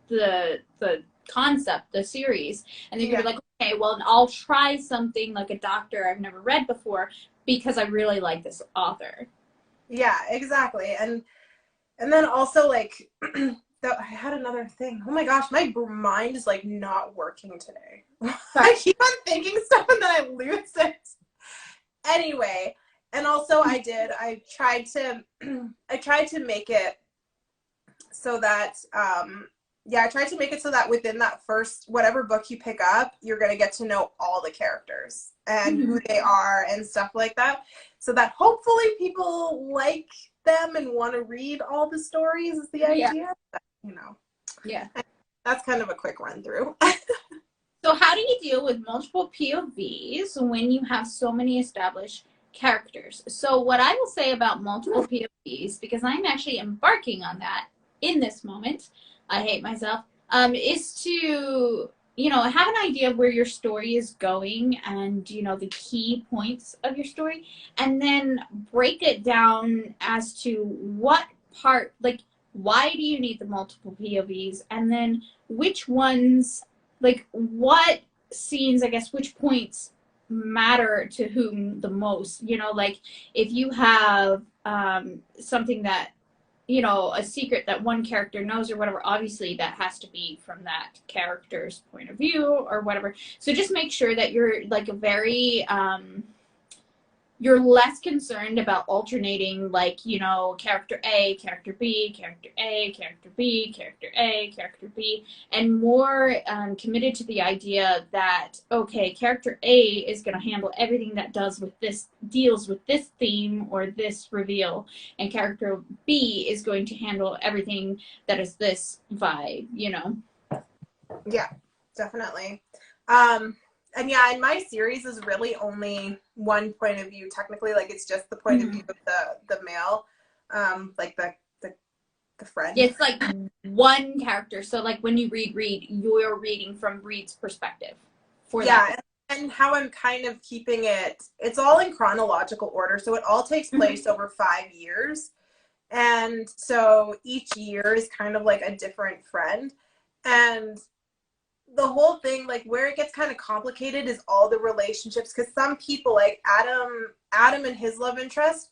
the concept, the series, and they're going to be like, okay, well, I'll try something like a doctor I've never read before because I really like this author. Yeah, exactly. And then also, like, I had another thing. Oh my gosh, my mind is like not working today. I keep on thinking stuff and then I lose it. Anyway, and also I tried to make it so that I tried to make it so that within that first whatever book you pick up, you're going to get to know all the characters and who they are and stuff like that, so that hopefully people like them and want to read all the stories is the idea. But, that's kind of a quick run through. So how do you deal with multiple POVs when you have so many established characters? So what I will say about multiple POVs, because I'm actually embarking on that in this moment, I hate myself, is to, have an idea of where your story is going and, the key points of your story, and then break it down as to what part, like, why do you need the multiple POVs, and then which ones, like, what scenes, I guess, which points matter to whom the most, like, if you have something that, a secret that one character knows or whatever, obviously that has to be from that character's point of view or whatever. So just make sure that you're, like, a very, you're less concerned about alternating, like, character A, character B, character A, character B, character A, character B, and more committed to the idea that, okay, character A is going to handle everything that deals with this theme or this reveal, and character B is going to handle everything that is this vibe, Yeah, definitely. And in my series is really only one point of view, technically. Like, it's just the point of view of the male, like the friend. It's like one character. So, like, when you read Reed, you're reading from Reed's perspective. And how I'm kind of keeping it's all in chronological order. So it all takes place over 5 years. And so each year is kind of like a different friend. And the whole thing, like, where it gets kind of complicated is all the relationships, because some people, like Adam and his love interest,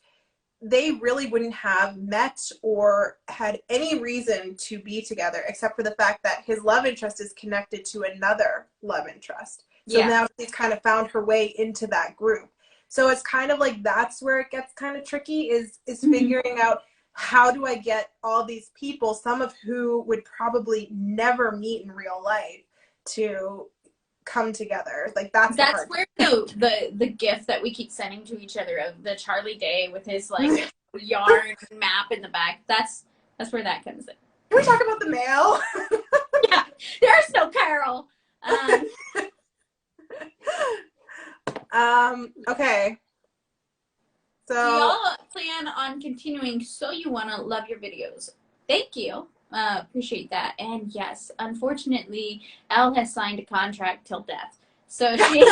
they really wouldn't have met or had any reason to be together except for the fact that his love interest is connected to another love interest. So now she's kind of found her way into that group. So it's kind of like that's where it gets kind of tricky is figuring out how do I get all these people, some of who would probably never meet in real life, to come together. Like that's where the gift that we keep sending to each other of the Charlie Day with his like yarn map in the back. That's where that comes in. Can we talk about the mail? Yeah, there's no Carol. Okay. So do y'all plan on continuing So You Wanna Love Your videos? Thank you. Appreciate that. And yes, unfortunately, Elle has signed a contract till death. So she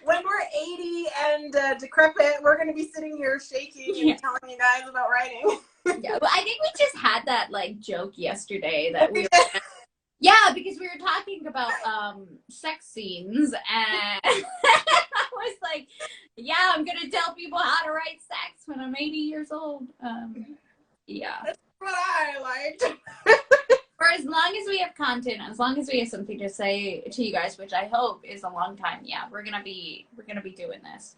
when we're 80 and decrepit, we're going to be sitting here shaking and telling you guys about writing. Yeah, but I think we just had that like joke yesterday that we were yeah, because we were talking about sex scenes, and I was like, yeah, I'm gonna tell people how to write sex when I'm 80 years old. Yeah, that's what I liked. for as long as we have content, as long as we have something to say to you guys, which I hope is a long time, yeah, we're gonna be doing this.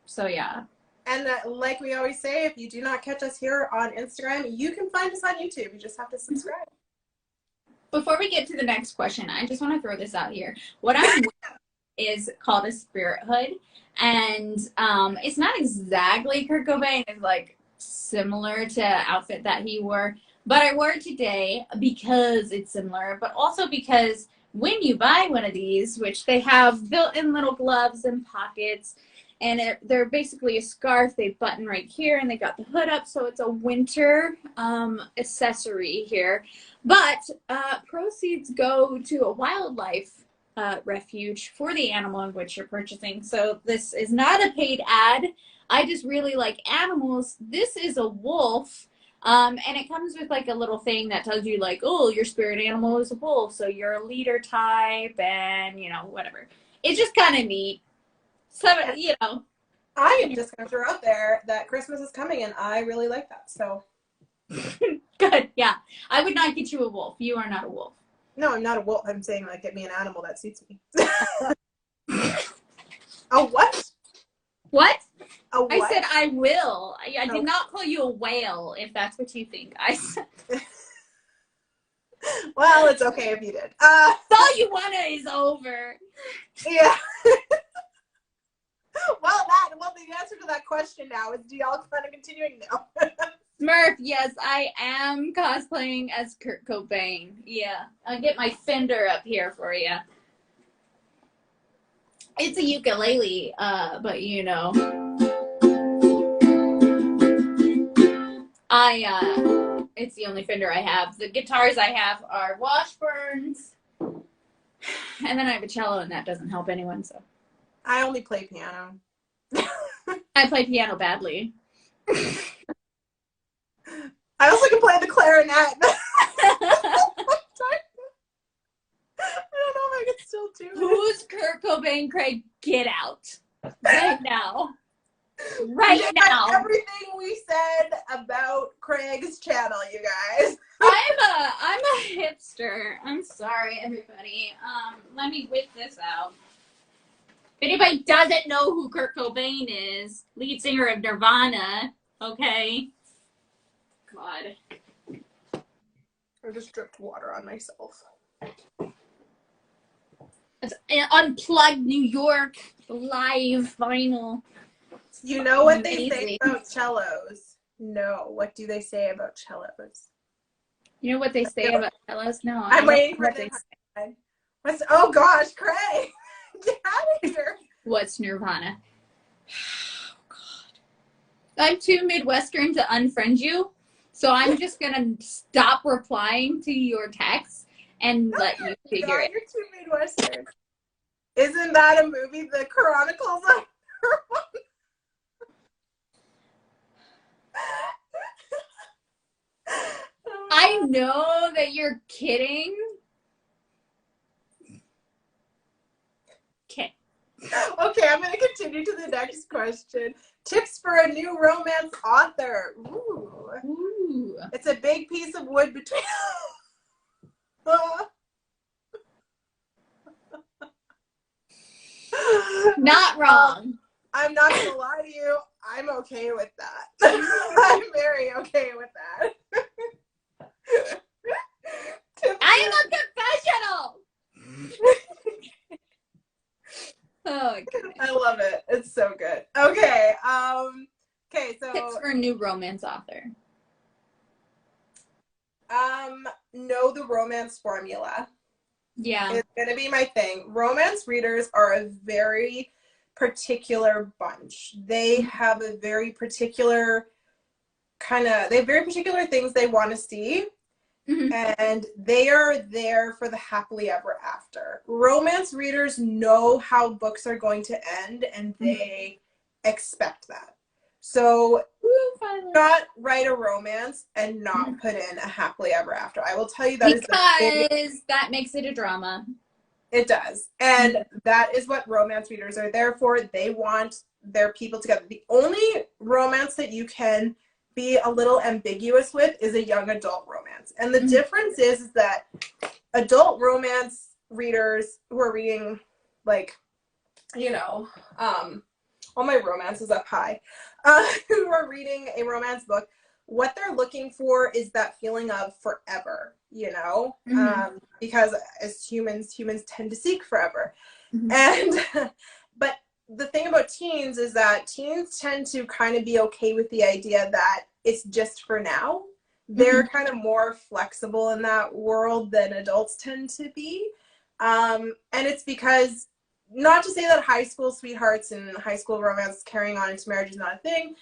So yeah. And like we always say, if you do not catch us here on Instagram, you can find us on YouTube. You just have to subscribe. Before we get to the next question, I just want to throw this out here. What I'm wearing is called a spirit hood, and it's not exactly Kurt Cobain. It's like similar to outfit that he wore, but I wore it today because it's similar, but also because when you buy one of these, which they have built-in little gloves and pockets, and they're basically a scarf. They button right here, and they got the hood up, so it's a winter accessory here. But proceeds go to a wildlife refuge for the animal in which you're purchasing. So this is not a paid ad. I just really like animals. This is a wolf, and it comes with like a little thing that tells you like, oh, your spirit animal is a wolf, so you're a leader type, and you know, whatever. It's just kind of neat. So, you know. I am just going to throw out there that Christmas is coming, and I really like that. So good, yeah. I would not get you a wolf. You are not a wolf. No, I'm not a wolf. I'm saying like get me an animal that suits me. A what? What? A what? I said I will. I did not call you a whale, if that's what you think. I said. Well, it's okay if you did. All you wanna is over. Yeah. Well, the answer to that question now is, do y'all plan on continuing now? Smurf, yes, I am cosplaying as Kurt Cobain. Yeah, I'll get my Fender up here for you. It's a ukulele, but you know. It's the only Fender I have. The guitars I have are Washburns. And then I have a cello, and that doesn't help anyone, so. I only play piano. I play piano badly. I also can play the clarinet. I don't know if I can still do it. Who's Kurt Cobain, Craig? Get out. Right now. Right now. Everything we said about Craig's channel, you guys. I'm a hipster. I'm sorry, everybody. Let me whip this out. If anybody doesn't know who Kurt Cobain is, lead singer of Nirvana, okay? God. I just dripped water on myself. It's Unplugged New York live vinyl. You know what they say about cellos? No. What do they say about cellos? You know what they say about cellos? No. I'm waiting for them. Oh gosh, Craig. Get out of here. What's Nirvana? Oh, God. I'm too Midwestern to unfriend you, so I'm just going to stop replying to your texts and let you figure it. You're too Midwestern. Isn't that a movie, The Chronicles of Nirvana? I know that you're kidding. Okay. Okay, I'm going to continue to the next question. Tips for a new romance author. Ooh. Ooh. It's a big piece of wood between... Not wrong. I'm not going to lie to you. I'm okay with that. I'm very okay with that. I am a confessional. Oh, goodness. I love it. It's so good. Okay. Okay, so Tips for a new romance author. know the romance formula. Yeah. It's gonna be my thing. Romance readers are a very particular bunch. They have a very particular they have very particular things they want to see. And they are there for the happily ever after. Romance readers know how books are going to end, and they expect that. So not write a romance and not put in a happily ever after. I will tell you that because that makes it a drama. It does. And that is what romance readers are there for. They want their people together. The only romance that you can be a little ambiguous with is a young adult romance. And the difference is that adult romance readers who are reading, like, you know, all my romance is up high, who are reading a romance book, what they're looking for is that feeling of forever, you know, because as humans tend to seek forever. And, but the thing about teens is that teens tend to kind of be okay with the idea that it's just for now. They're kind of more flexible in that world than adults tend to be. And it's because, not to say that high school sweethearts and high school romance carrying on into marriage is not a thing.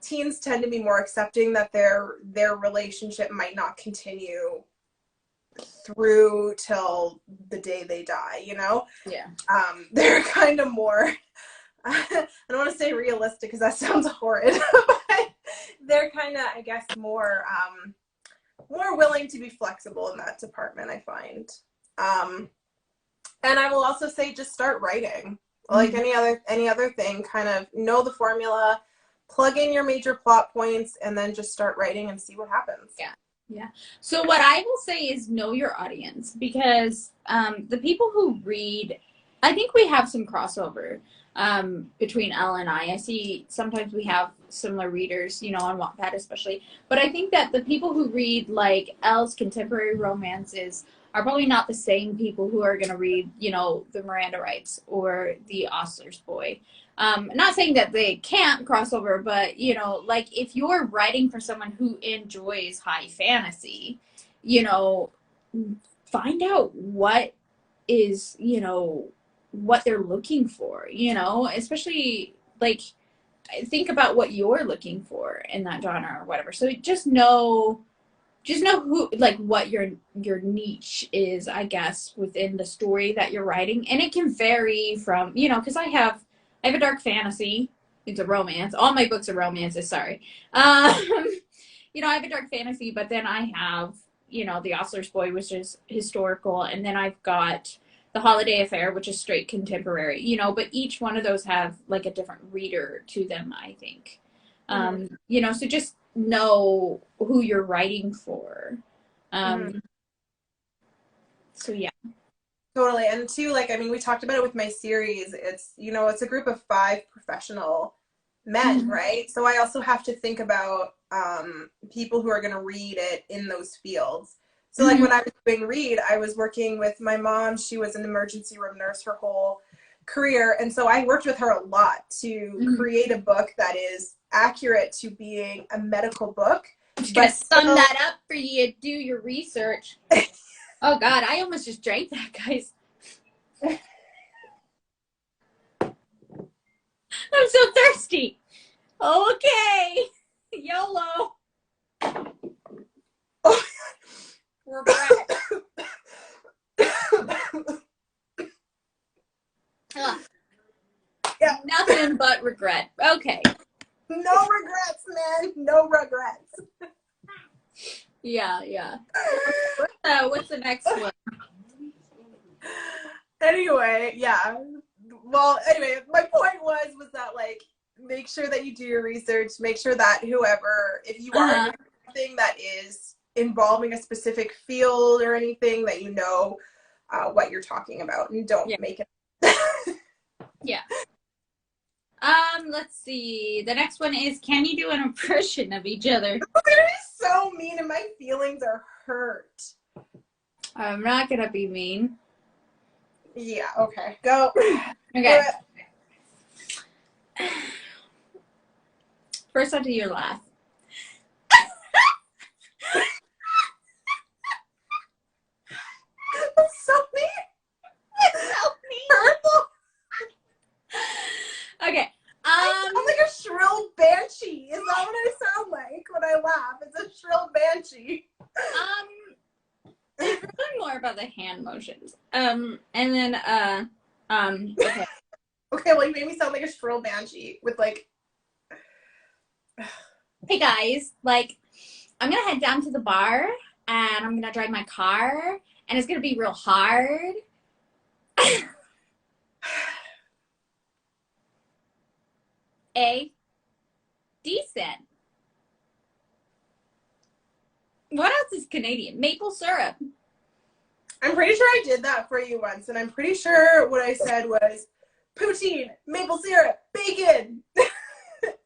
Teens tend to be more accepting that their relationship might not continue through till the day they die, you know? Yeah. They're kind of more, I don't want to say realistic because that sounds horrid, but they're kind of, I guess, more willing to be flexible in that department, I find. And I will also say just start writing. Like any other thing, kind of know the formula, plug in your major plot points, and then just start writing and see what happens. Yeah. Yeah. So what I will say is know your audience, because the people who read, I think we have some crossover between Elle and I. I see sometimes we have similar readers, you know, on Wattpad especially. But I think that the people who read like Elle's contemporary romances are probably not the same people who are going to read, you know, the Miranda Wrights or the Ostler's Boy. Not saying that they can't cross over, but, you know, like if you're writing for someone who enjoys high fantasy, you know, find out what is, you know, what they're looking for, you know, especially like think about what you're looking for in that genre or whatever. So just know who, like, what your niche is, I guess, within the story that you're writing. And it can vary from, you know, because I have a dark fantasy. It's a romance. All my books are romances, sorry. You know, I have a dark fantasy, but then I have, you know, The Ostler's Boy, which is historical, and then I've got The Holiday Affair, which is straight contemporary, you know, but each one of those have, like, a different reader to them, I think. You know, so just know who you're writing for. So yeah. Totally. And too, like, I mean, we talked about it with my series. It's, you know, it's a group of 5 professional men, right? So I also have to think about people who are going to read it in those fields. So like when I was doing Read, I was working with my mom. She was an emergency room nurse her whole career. And so I worked with her a lot to create a book that is accurate to being a medical book. I'm just going to sum that up for you to do your research. Oh, God, I almost just drank that, guys. I'm so thirsty. Okay. YOLO. Regret. Yeah. Nothing but regret. Okay. No regrets, man. No regrets. Yeah. What's the next one? Anyway, yeah. well, anyway, my point was that, like, make sure that you do your research. Make sure that whoever, if you are doing something that is involving a specific field or anything, that you know what you're talking about, and don't make it. Yeah. Let's see. The next one is, can you do an impression of each other? They're so mean, and my feelings are hurt. I'm not gonna be mean. Yeah. Okay. Go. Okay. First, I'll do your laugh. That's so mean. It's so hurtful. Okay. I sound like a shrill banshee. Is that what I sound like when I laugh? It's a shrill banshee. It's really more about the hand motions. And then okay. Okay, well, you made me sound like a shrill banshee with, like. Hey guys, like, I'm gonna head down to the bar and I'm gonna drive my car and it's gonna be real hard. Decent. What else is Canadian? Maple syrup. I'm pretty sure I did that for you once, and I'm pretty sure what I said was poutine, maple syrup, bacon,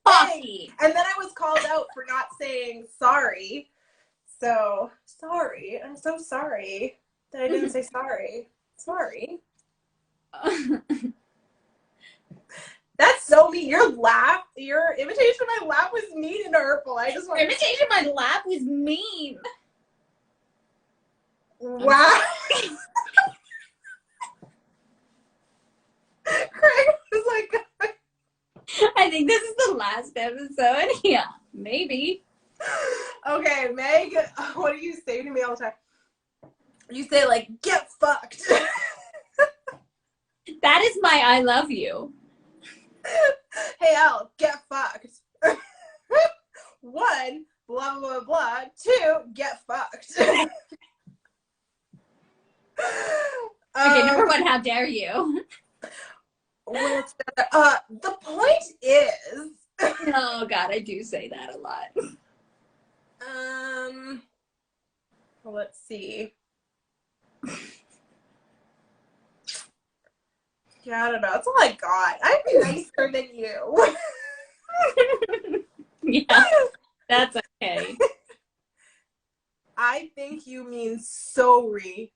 coffee. And then I was called out for not saying sorry. So, sorry. I'm so sorry that I didn't say sorry. Sorry. That's so mean. Your imitation of my laugh was mean and hurtful. I just want Your imitation of my laugh was mean. Wow. Craig was like, I think this is the last episode. Yeah, maybe. Okay, Meg, what do you say to me all the time? You say, like, get fucked. That is my I love you. Hey, Elle, get fucked. 1, blah, blah, blah, blah. 2, get fucked. Okay, number 1, how dare you? The point is. Oh, God, I do say that a lot. Let's see. Yeah, I don't know. That's all I got. I'm nicer than you. Yeah, that's okay. I think you mean sorry.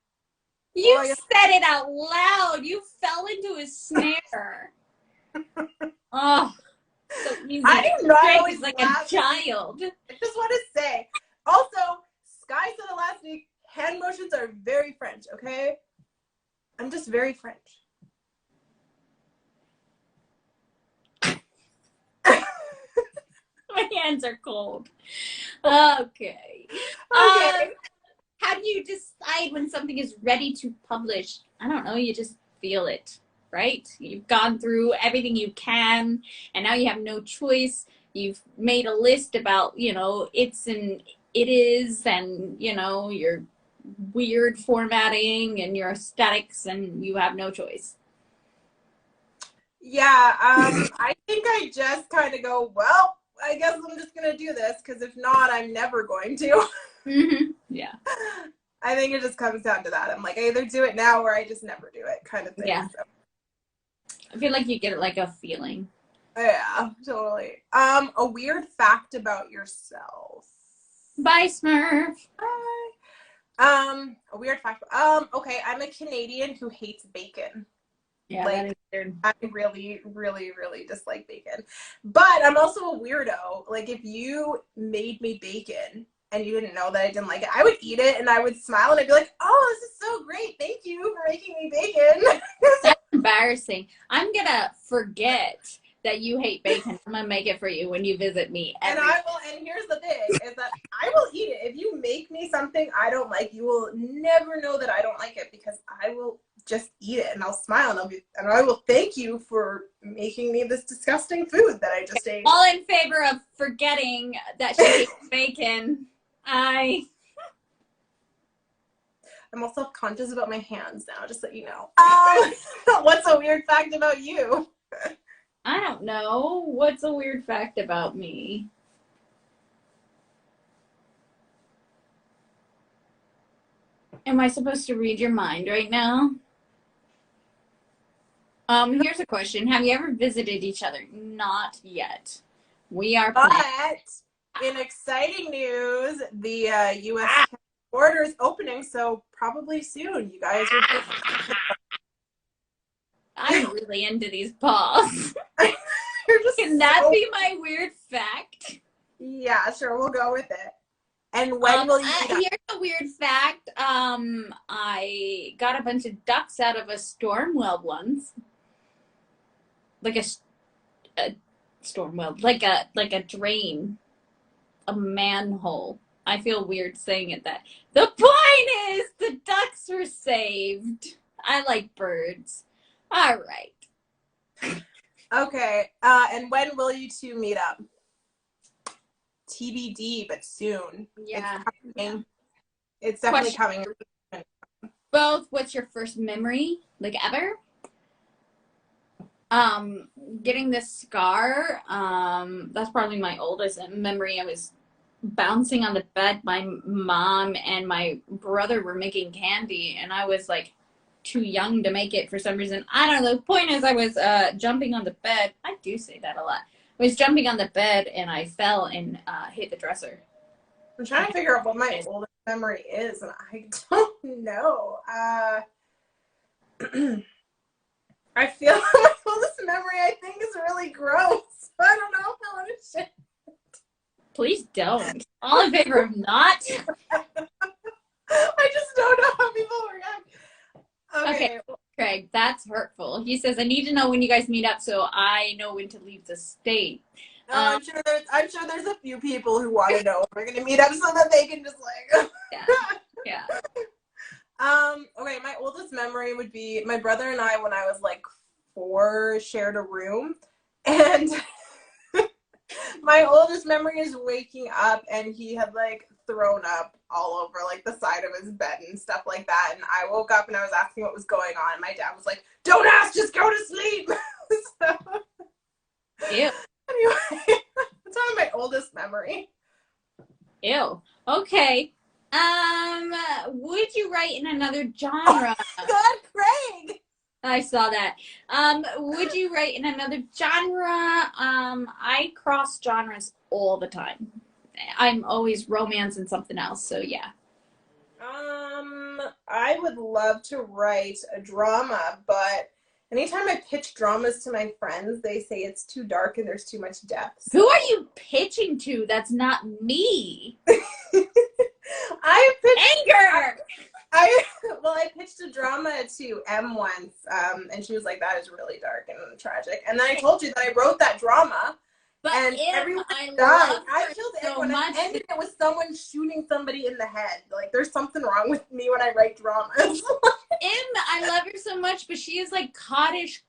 You said it out loud. You fell into a snare. Oh, so easy. I do not always like laugh. A child. I just want to say. Also, Sky said it last week. Hand motions are very French. Okay, I'm just very French. My hands are cold. Okay. How do you decide when something is ready to publish? I don't know. You just feel it, right? You've gone through everything you can, and now you have no choice. You've made a list about, it's and it is, and, your weird formatting and your aesthetics, and you have no choice. Yeah, I think I just kind of go, well, I guess I'm just going to do this, because if not, I'm never going to. Mm-hmm. Yeah. I think it just comes down to that. I'm like, I either do it now or I just never do it, kind of thing. Yeah. So. I feel like you get like a feeling. Yeah, totally. A weird fact about yourself. Bye, Smurf. Bye. A weird fact. Okay, I'm a Canadian who hates bacon. Yeah, like, I really, really, really dislike bacon. But I'm also a weirdo. Like, if you made me bacon and you didn't know that I didn't like it, I would eat it and I would smile and I'd be like, oh, this is so great. Thank you for making me bacon. That's embarrassing. I'm going to forget that you hate bacon. I'm going to make it for you when you visit me. And here's the thing, is that I will eat it. If you make me something I don't like, you will never know that I don't like it, because I will just eat it and I'll smile and I will thank you for making me this disgusting food that I just ate. All in favor of forgetting that she hates bacon. I'm also self-conscious about my hands now, just so you know. What's a weird fact about you? I don't know. What's a weird fact about me? Am I supposed to read your mind right now? Here's a question. Have you ever visited each other? Not yet. We are planning. But in exciting news, the U.S. border is opening, so probably soon. You guys will be... I'm really into these paws. Can that be my weird fact? Yeah, sure. We'll go with it. And when will you here's a weird fact. I got a bunch of ducks out of a storm well once. Like a storm well, like a drain, a manhole. I feel weird saying it that. The point is, the ducks were saved. I like birds. All right. Okay. And when will you two meet up? TBD, but soon. Yeah. It's definitely coming. Both. What's your first memory, like ever? Getting this scar. That's probably my oldest memory. I was bouncing on the bed. My mom and my brother were making candy, and I was like too young to make it for some reason. I don't know. The point is, I was jumping on the bed. I do say that a lot. I was jumping on the bed, and I fell and hit the dresser. I'm trying to figure out what my oldest memory is, and I don't know. I feel my oldest memory, I think, is really gross. I don't know if I want to share. Please don't. All in favor of not. I just don't know how people react. Okay, Craig, that's hurtful. He says, I need to know when you guys meet up so I know when to leave the state. I'm sure there's a few people who want to know when we're going to meet up so that they can just like... Yeah. Okay, my oldest memory would be my brother and I, when I was like 4, shared a room. And my oldest memory is waking up and he had like thrown up all over like the side of his bed and stuff like that. And I woke up and I was asking what was going on. And my dad was like, don't ask, just go to sleep. So, ew. Anyway, that's probably my oldest memory. Ew. Okay. Would you write in another genre? Oh, God, Craig! I saw that. Would you write in another genre? I cross genres all the time. I'm always romance and something else, so yeah. I would love to write a drama, but anytime I pitch dramas to my friends, they say it's too dark and there's too much depth. So. Who are you pitching to? That's not me. I pitched anger. I pitched a drama to M once, and she was like, "That is really dark and tragic." And then I told you that I wrote that drama, but and everyone died. I killed everyone. And it ended with someone shooting somebody in the head. Like, there's something wrong with me when I write dramas. I love her so much, but she is like cottage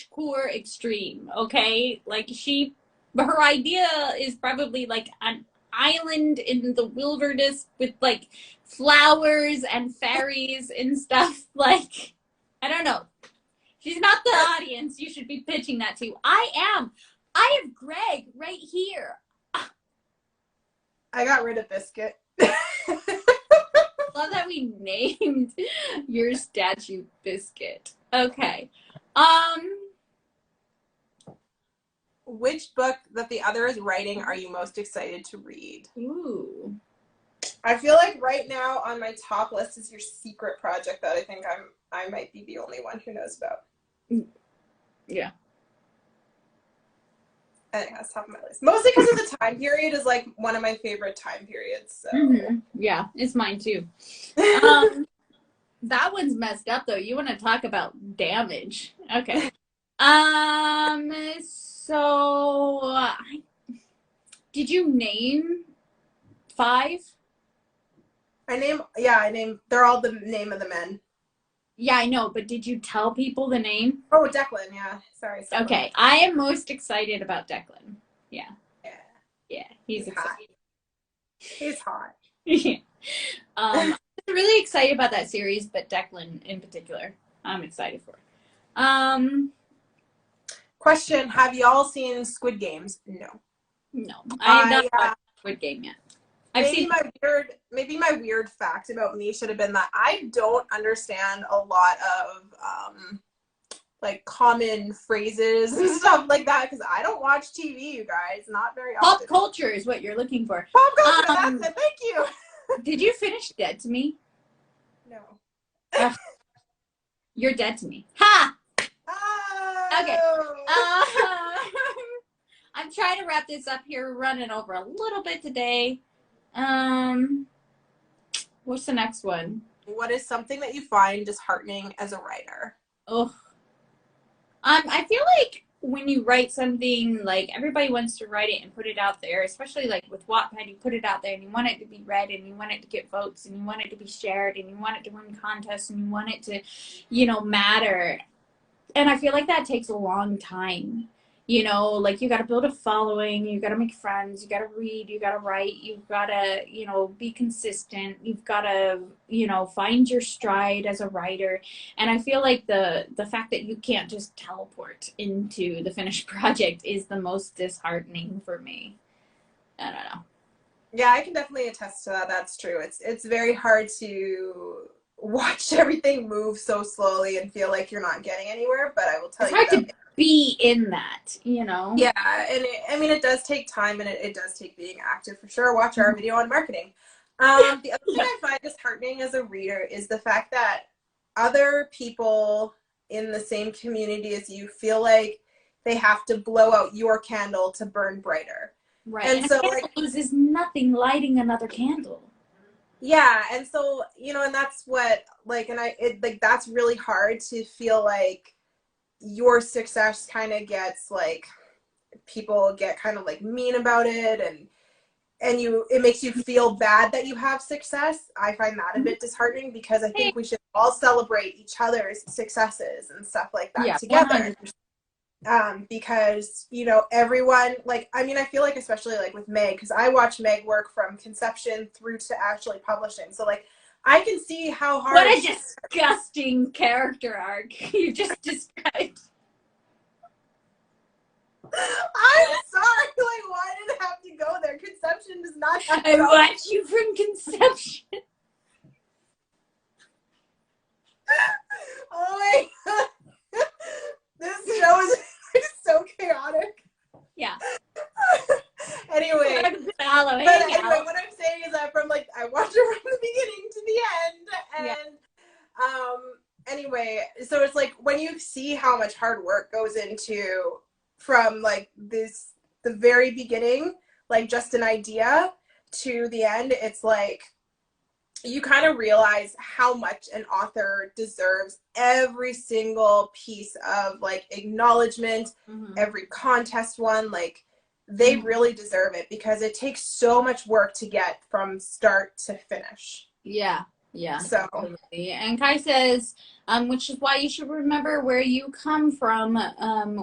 core extreme. Okay, like her idea is probably like an island in the wilderness with like flowers and fairies and stuff. Like, I don't know. She's not the audience you should be pitching that to. I have Greg right here. I got rid of Biscuit. Love that we named your statue Biscuit. Okay. Which book that the other is writing are you most excited to read? Ooh. I feel like right now on my top list is your secret project that I think I might be the only one who knows about. Yeah. I think that's top of my list. Mostly because of the time period is like one of my favorite time periods. So. Mm-hmm. Yeah, it's mine too. That one's messed up though. You want to talk about damage? Okay. So did you name 5? I named. They're all the name of the men. Yeah, I know, but did you tell people the name? Oh, Declan. Yeah, sorry. Okay, I am most excited about Declan. Yeah. He's exciting. He's hot. Yeah. I'm really excited excited about that series, but Declan in particular, I'm excited for. Question: have y'all seen Squid Games? No. No, I have not watched Squid Game yet. Maybe my weird fact about me should have been that I don't understand a lot of like common phrases and stuff like that because I don't watch TV, you guys, not very often. Pop culture is what you're looking for. Pop culture, that's it. Thank you. Did you finish Dead to Me? No. You're dead to me. Ha! Oh. Okay. I'm trying to wrap this up here. We're running over a little bit today. What's the next one? What is something that you find disheartening as a writer? Oh. I feel like when you write something, like everybody wants to write it and put it out there, especially like with Wattpad, you put it out there and you want it to be read and you want it to get votes and you want it to be shared and you want it to win contests and you want it to, you know, matter. And I feel like that takes a long time. You know, like you got to build a following, you got to make friends, you got to read, you got to write, you've got to, you know, be consistent, you've got to, you know, find your stride as a writer. And I feel like the fact that you can't just teleport into the finished project is the most disheartening for me. I don't know. Yeah, I can definitely attest to that. That's true. It's very hard to watch everything move so slowly and feel like you're not getting anywhere, but I will tell you it's hard to be in that, you know? Yeah, and it does take time and it does take being active for sure. Watch our video on marketing. The other thing I find disheartening as a reader is the fact that other people in the same community as you feel like they have to blow out your candle to burn brighter. Right. And so like loses nothing lighting another candle. Yeah, and so, you know, and that's what like that's really hard to feel like your success kind of gets like people get kind of like mean about it and it makes you feel bad that you have success. I find that a bit disheartening because I think we should all celebrate each other's successes and stuff like that together. 100%. Because, you know, everyone, like, I mean, I feel like especially like with Meg, because I watch Meg work from conception through to actually publishing. So like I can see how hard. What a disgusting character arc you just described. I'm sorry. Like, why did it have to go there? Conception does not have to I watch you from conception. Oh my god. This show is so chaotic. Yeah. Anyway, what I'm saying is that from like I watched it from the beginning to the end, and anyway, so it's like when you see how much hard work goes into from like the very beginning, like just an idea to the end, it's like you kind of realize how much an author deserves every single piece of like acknowledgement, every contest won, like they really deserve it because it takes so much work to get from start to finish. Yeah. So, totally. And Kai says, which is why you should remember where you come from,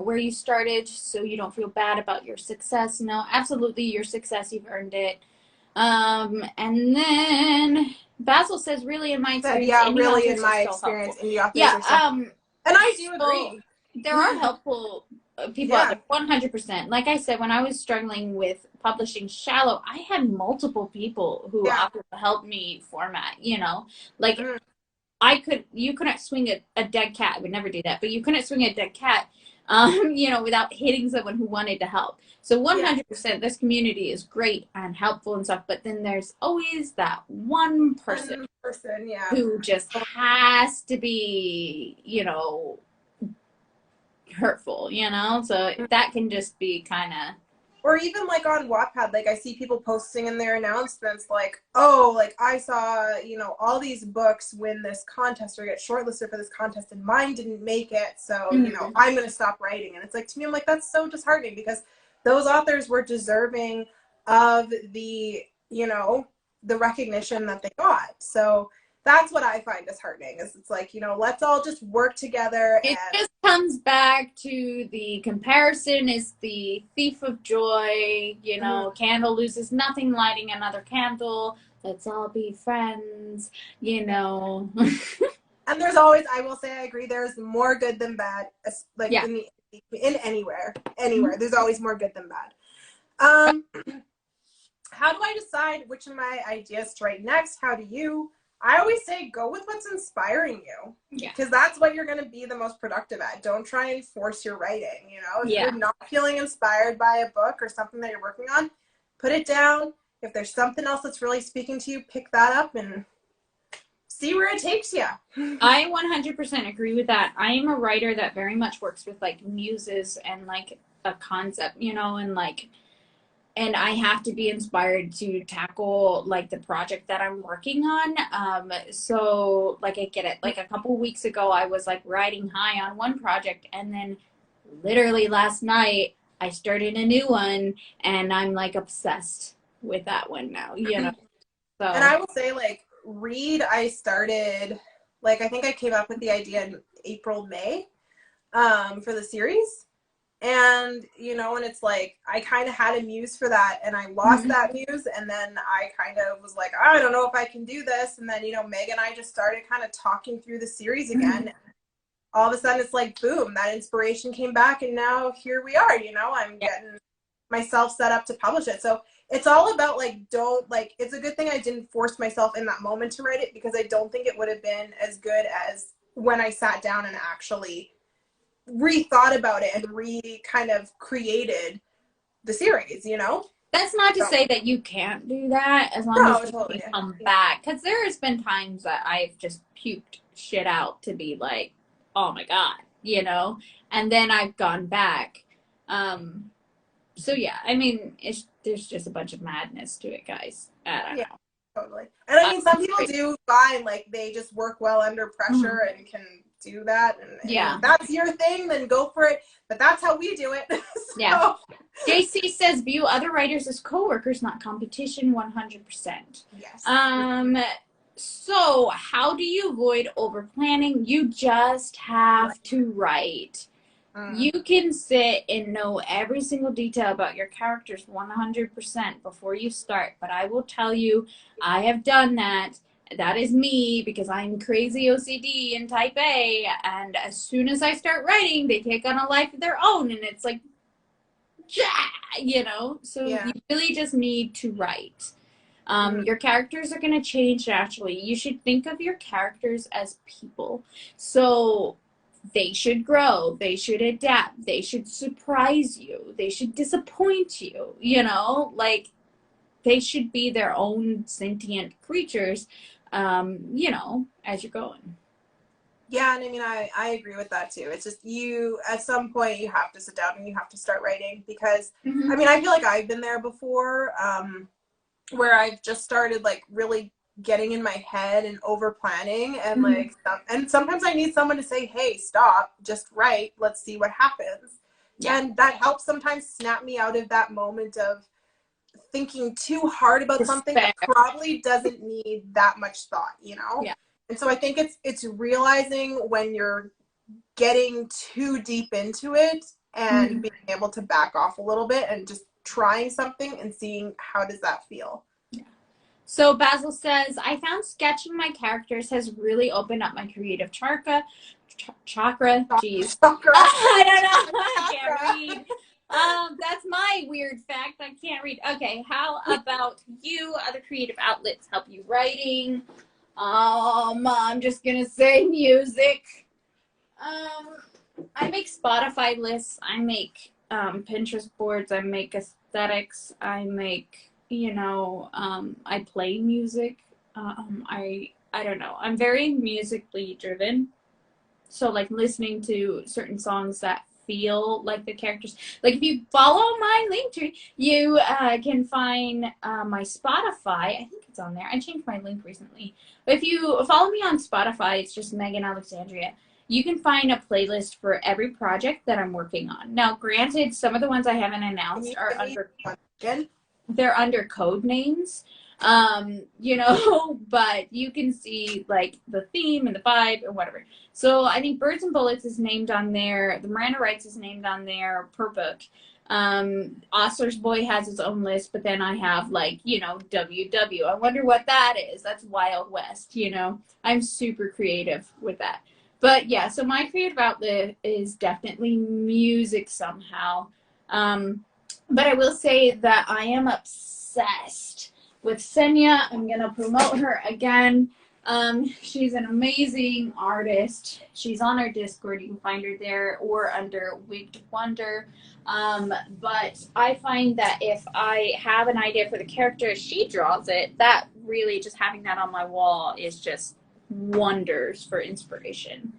where you started, so you don't feel bad about your success. No, absolutely, your success, you've earned it. And then Basil says, really, in my experience, indie authors are and I do agree. There are helpful people out there, 100%. Like I said, when I was struggling with publishing Shallow, I had multiple people who offered to help me format, you know, like you couldn't swing a dead cat. I would never do that, but you couldn't swing a dead cat, you know, without hitting someone who wanted to help. So 100%, this community is great and helpful and stuff, but then there's always that one person who just has to be, you know, hurtful, you know? So that can just be kind of... Or even like on Wattpad, like I see people posting in their announcements like, oh, like I saw, you know, all these books win this contest or get shortlisted for this contest and mine didn't make it. So, you know, I'm going to stop writing. And it's like, to me, I'm like, that's so disheartening because those authors were deserving of the, you know, the recognition that they got. So that's what I find disheartening is it's like, you know, let's all just work together. It just comes back to the comparison is the thief of joy, you know, candle loses nothing lighting another candle. Let's all be friends. friends, you know. And there's always, I will say, I agree, there's more good than bad, like Yeah. in anywhere, there's always more good than bad. How do I decide which of my ideas to write next? How do you? I always say go with what's inspiring you. Yeah. Because that's what you're going to be the most productive at. Don't try and force your writing, you know? If you're not feeling inspired by a book or something that you're working on, put it down. If there's something else that's really speaking to you, pick that up and see where it takes you. I 100% agree with that. I am a writer that very much works with like muses and like a concept, you know, and like, and I have to be inspired to tackle like the project that I'm working on. So like I get it. Like a couple weeks ago, I was like riding high on one project, and then literally last night I started a new one, and I'm like obsessed with that one now. You know. So. And I will say, like, I started, like, I think I came up with the idea in April, May, for the series. And, you know, and it's like, I kind of had a muse for that, and I lost that muse, and then I kind of was like, I don't know if I can do this, and then, you know, Meg and I just started kind of talking through the series again. All of a sudden, it's like, boom, that inspiration came back, and now here we are, you know, I'm getting myself set up to publish it. So it's all about, like, it's a good thing I didn't force myself in that moment to write it, because I don't think it would have been as good as when I sat down and actually rethought about it and kind of created the series, you know? That's not to say that you can't do that as long as you come back. Because there has been times that I've just puked shit out to be like, oh my God, you know? And then I've gone back. So yeah, I mean, there's just a bunch of madness to it, guys. I don't know. Totally. And I mean, some people do fine, like they just work well under pressure and can do that, and if that's your thing, then go for it, but that's how we do it. So. JC says view other writers as co-workers, not competition. 100%. Yes. So how do you avoid over planning? You just have to write. You can sit and know every single detail about your characters 100% before you start, but I will tell you, I have done that. That is me, because I'm crazy OCD and type A, and as soon as I start writing, they take on a life of their own, and it's like, you know? So you really just need to write. Your characters are going to change naturally. You should think of your characters as people. So they should grow, they should adapt, they should surprise you, they should disappoint you, you know? Like, they should be their own sentient creatures, you know, as you're going. Yeah, and I mean, I agree with that too. It's just at some point, you have to sit down and you have to start writing, because, I mean, I feel like I've been there before, where I've just started, like, really getting in my head and over planning, and like stuff. And sometimes I need someone to say, hey, stop, just write, let's see what happens. And that helps sometimes snap me out of that moment of thinking too hard about something that probably doesn't need that much thought, you know? And so I think it's realizing when you're getting too deep into it and being able to back off a little bit and just trying something and seeing how does that feel. So Basil says, I found sketching my characters has really opened up my creative chakra. Jeez. I don't know. I can't read. That's my weird fact. I can't read. Okay, how about you? Other creative outlets help you writing? I'm just gonna say music. I make Spotify lists. I make Pinterest boards. I make aesthetics. I make, you know, I play music. I don't know. I'm very musically driven. So like listening to certain songs that feel like the characters. Like if you follow my Linktree, you can find my Spotify. I think it's on there. I changed my link recently. But if you follow me on Spotify, it's just Megan Alexandria. You can find a playlist for every project that I'm working on. Now, granted, some of the ones I haven't announced are they're under code names, you know, but you can see like the theme and the vibe and whatever. So I think Birds and Bullets is named on there. The Miranda Rights is named on there per book. Osler's Boy has its own list, but then I have like, you know, WW. I wonder what that is. That's Wild West, you know. I'm super creative with that. But yeah, so my creative outlet is definitely music somehow. But I will say that I am obsessed with Senya. I'm gonna promote her again. She's an amazing artist. She's on our Discord. You can find her there or under Wigged Wonder. But I find that if I have an idea for the character, she draws it. That really, just having that on my wall is just wonders for inspiration.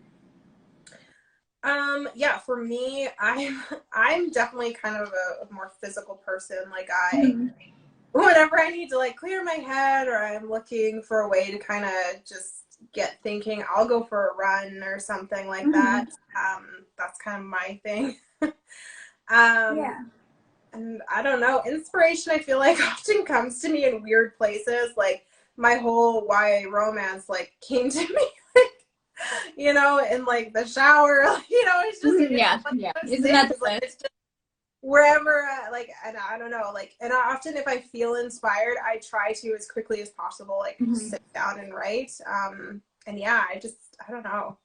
Yeah, for me, I'm definitely kind of a more physical person. Like whenever I need to like clear my head or I'm looking for a way to kind of just get thinking, I'll go for a run or something like that. That's kind of my thing. Yeah. And I don't know, inspiration I feel like often comes to me in weird places. Like my whole YA romance like came to me you know, in like the shower, you know, it's just yeah. Isn't that the like, it's just wherever, like, and I don't know, like, and often if I feel inspired, I try to as quickly as possible, like, sit down and write. And yeah, I don't know.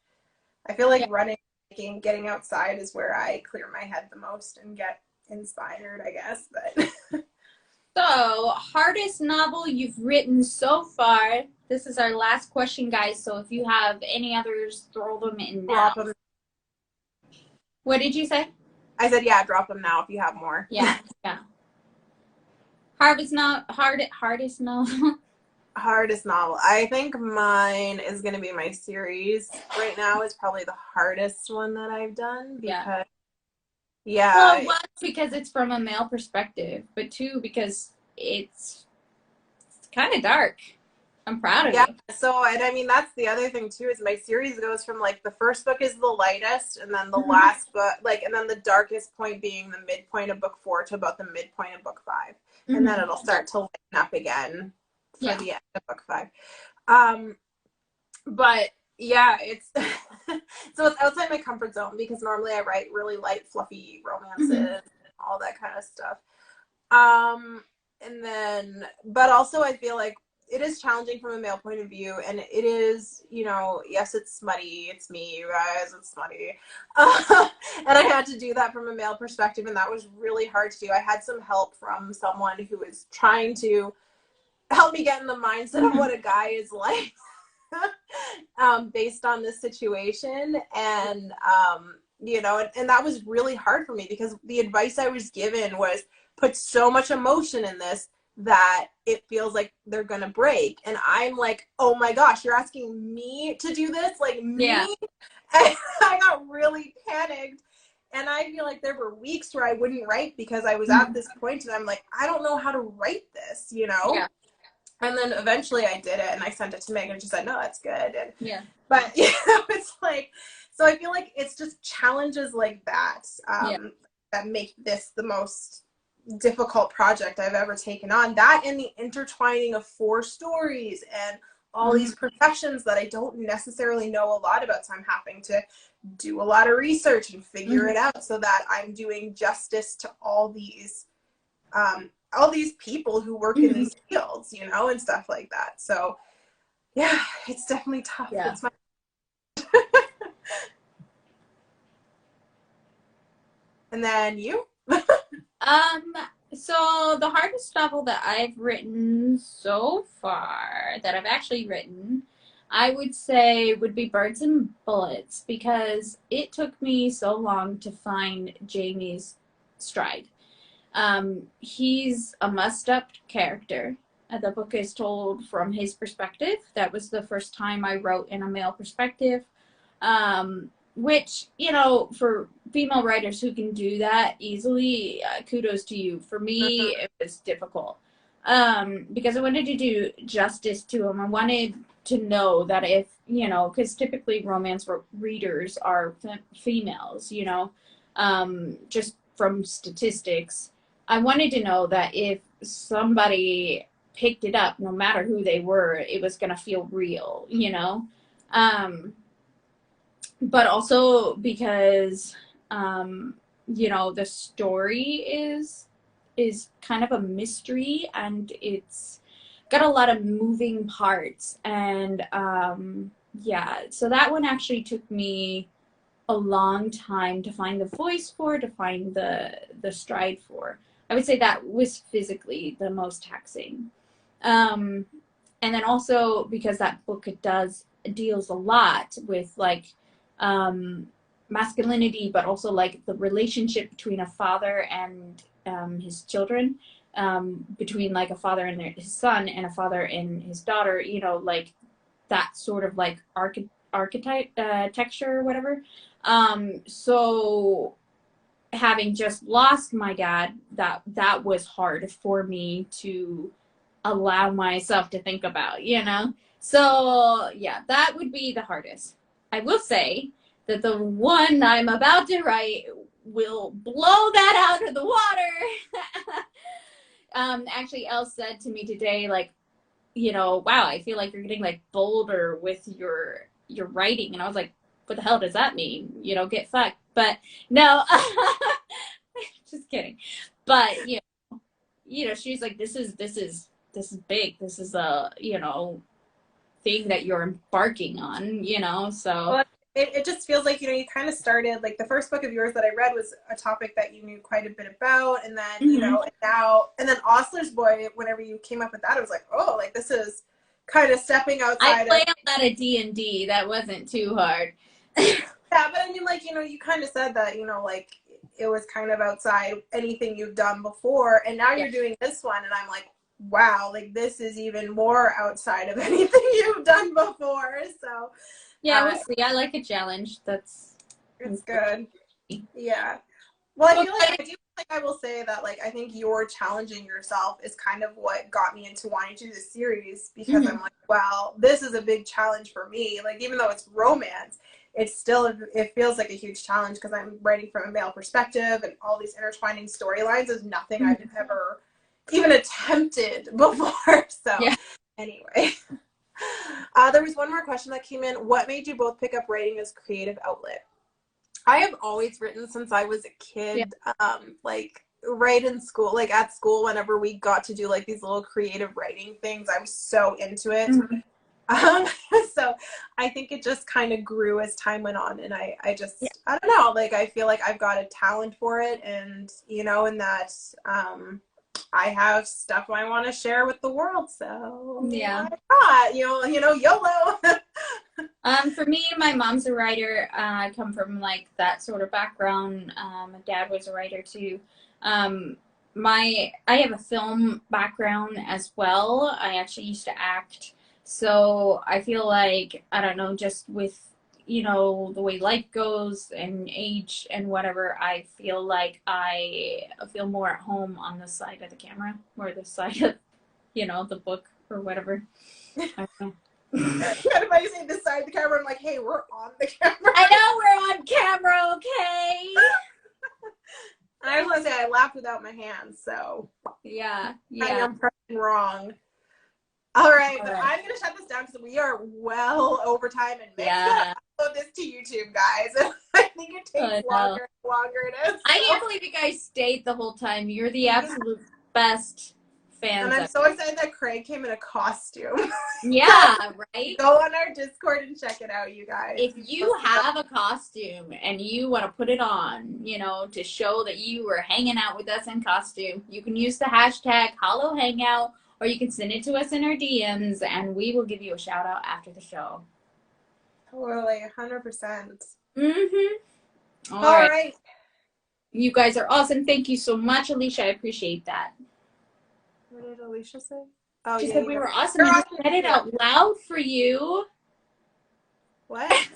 I feel like running, getting outside is where I clear my head the most and get inspired, I guess. But so, hardest novel you've written so far. This is our last question, guys. So if you have any others, throw them in now. drop them. What did you say? I said, yeah, drop them now if you have more. Yeah. Hardest novel. Hardest novel. I think mine is going to be my series right now is probably the hardest one that I've done because well, one, because it's from a male perspective, but two, because it's kind of dark. I'm proud of you. So, and I mean, that's the other thing too, is my series goes from like the first book is the lightest and then the last book, like, and then the darkest point being the midpoint of book 4 to about the midpoint of book 5. And then it'll start to lighten up again for the end of book 5. But yeah, it's, so it's outside my comfort zone because normally I write really light, fluffy romances, all that kind of stuff. And then, but also I feel like it is challenging from a male point of view, and it is, you know, yes, it's smutty. It's me, you guys, it's smutty. And I had to do that from a male perspective, and that was really hard to do. I had some help from someone who was trying to help me get in the mindset of what a guy is like based on this situation. And, you know, and that was really hard for me because the advice I was given was put so much emotion in this that it feels like they're gonna break. And I'm like, oh my gosh, you're asking me to do this? Like me? Yeah. And I got really panicked. And I feel like there were weeks where I wouldn't write because I was at this point and I'm like, I don't know how to write this, you know? Yeah. And then eventually I did it and I sent it to Meg and she said, no, that's good. And, but, you know, it's like, so I feel like it's just challenges like that that make this the most difficult project I've ever taken on. That and the intertwining of 4 stories and all these professions that I don't necessarily know a lot about. So I'm having to do a lot of research and figure it out so that I'm doing justice to all these people who work in these fields, you know, and stuff like that. So yeah, it's definitely tough. Yeah. It's my And then you? So the hardest novel that I've written so far, that I've actually written, I would say would be Birds and Bullets, because it took me so long to find Jamie's stride. He's a messed up character. The book is told from his perspective. That was the first time I wrote in a male perspective. Which, you know, for female writers who can do that easily, kudos to you. For me, it was difficult because I wanted to do justice to him. I wanted to know that if, you know, because typically romance readers are females, you know, just from statistics. I wanted to know that if somebody picked it up, no matter who they were, it was going to feel real, you know. But also because you know, the story is kind of a mystery, and it's got a lot of moving parts. And yeah, so that one actually took me a long time to find the voice for, to find the stride for. I would say that was physically the most taxing. And then also because that book, it deals a lot with like masculinity, but also like the relationship between a father and his children, between like a father and his son, and a father and his daughter, you know, like that sort of like archetype texture or whatever. So having just lost my dad, that was hard for me to allow myself to think about, you know? So yeah, that would be the hardest. I will say that the one I'm about to write will blow that out of the water. Actually, Elle said to me today, like, you know, wow, I feel like you're getting like bolder with your writing. And I was like, what the hell does that mean? You know, get fucked. But no, just kidding. But you know, she's like, this is big. This is a, you know, thing that you're embarking on, you know, so. Well, it just feels like, you know, you kind of started, like the first book of yours that I read was a topic that you knew quite a bit about. And then, you know, and then Ostler's Boy, whenever you came up with that, I was like, oh, like this is kind of stepping outside. I played that at D&D. That wasn't too hard. Yeah, but I mean, like, you know, you kind of said that, you know, like it was kind of outside anything you've done before. And now you're doing this one. And I'm like, wow, like this is even more outside of anything you've done before. So yeah, we'll see. I like a challenge. It's good. Yeah. Well, I feel like, I do feel like I will say that, like, I think you're challenging yourself is kind of what got me into wanting to do this series, because I'm like, wow, this is a big challenge for me. Like, even though it's romance, it's still, it feels like a huge challenge because I'm writing from a male perspective, and all these intertwining storylines is nothing I've ever even attempted before. So anyway. There was one more question that came in. What made you both pick up writing as creative outlet? I have always written since I was a kid, like right in school, like at school, whenever we got to do like these little creative writing things, I was so into it. So I think it just kind of grew as time went on, and I just, I don't know, like I feel like I've got a talent for it, and, you know, and that I have stuff I want to share with the world. So yeah, you know, YOLO. For me, my mom's a writer. I come from like that sort of background. My dad was a writer too. I have a film background as well. I actually used to act. So I feel like, I don't know, just with, you know, the way life goes and age and whatever, I feel like I feel more at home on the side of the camera, or the side of, you know, the book or whatever. I don't know. Kind of funny saying this side of the camera. I'm like, hey, we're on the camera. I know we're on camera, okay? I just want to say I laughed without my hands, so yeah. I'm pressing wrong. All right, but I'm gonna shut this down because we are well over time, and Meg's gonna upload this to YouTube, guys. And I think it takes longer and longer it is. I can't believe you guys stayed the whole time. You're the absolute best fans. And I'm so excited that Craig came in a costume. Yeah, right? Go on our Discord and check it out, you guys. If you have a costume and you want to put it on, you know, to show that you were hanging out with us in costume, you can use the hashtag Hallow-Hangout, or you can send it to us in our DMs, and we will give you a shout out after the show. Totally, 100%. All right. You guys are awesome. Thank you so much, Alicia. I appreciate that. What did Alicia say? Oh, she said we were awesome. I just said it out loud for you. What?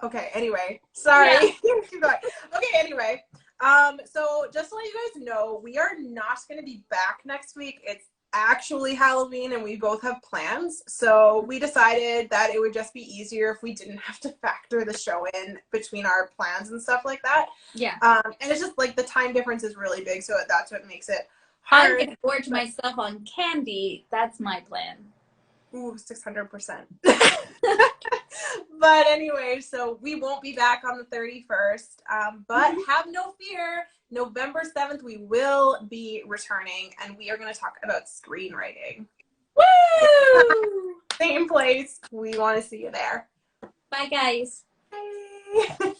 Okay, anyway. Sorry. Okay, anyway. So just to let you guys know, we are not going to be back next week. It's actually Halloween, and we both have plans. So we decided that it would just be easier if we didn't have to factor the show in between our plans and stuff like that. Yeah. And it's just like the time difference is really big, so that's what makes it hard. I'm going to gorge myself on candy. That's my plan. Ooh, 600%. But anyway, so we won't be back on the 31st. But have no fear. November 7th, we will be returning, and we are going to talk about screenwriting. Woo! Same place. We want to see you there. Bye, guys. Bye.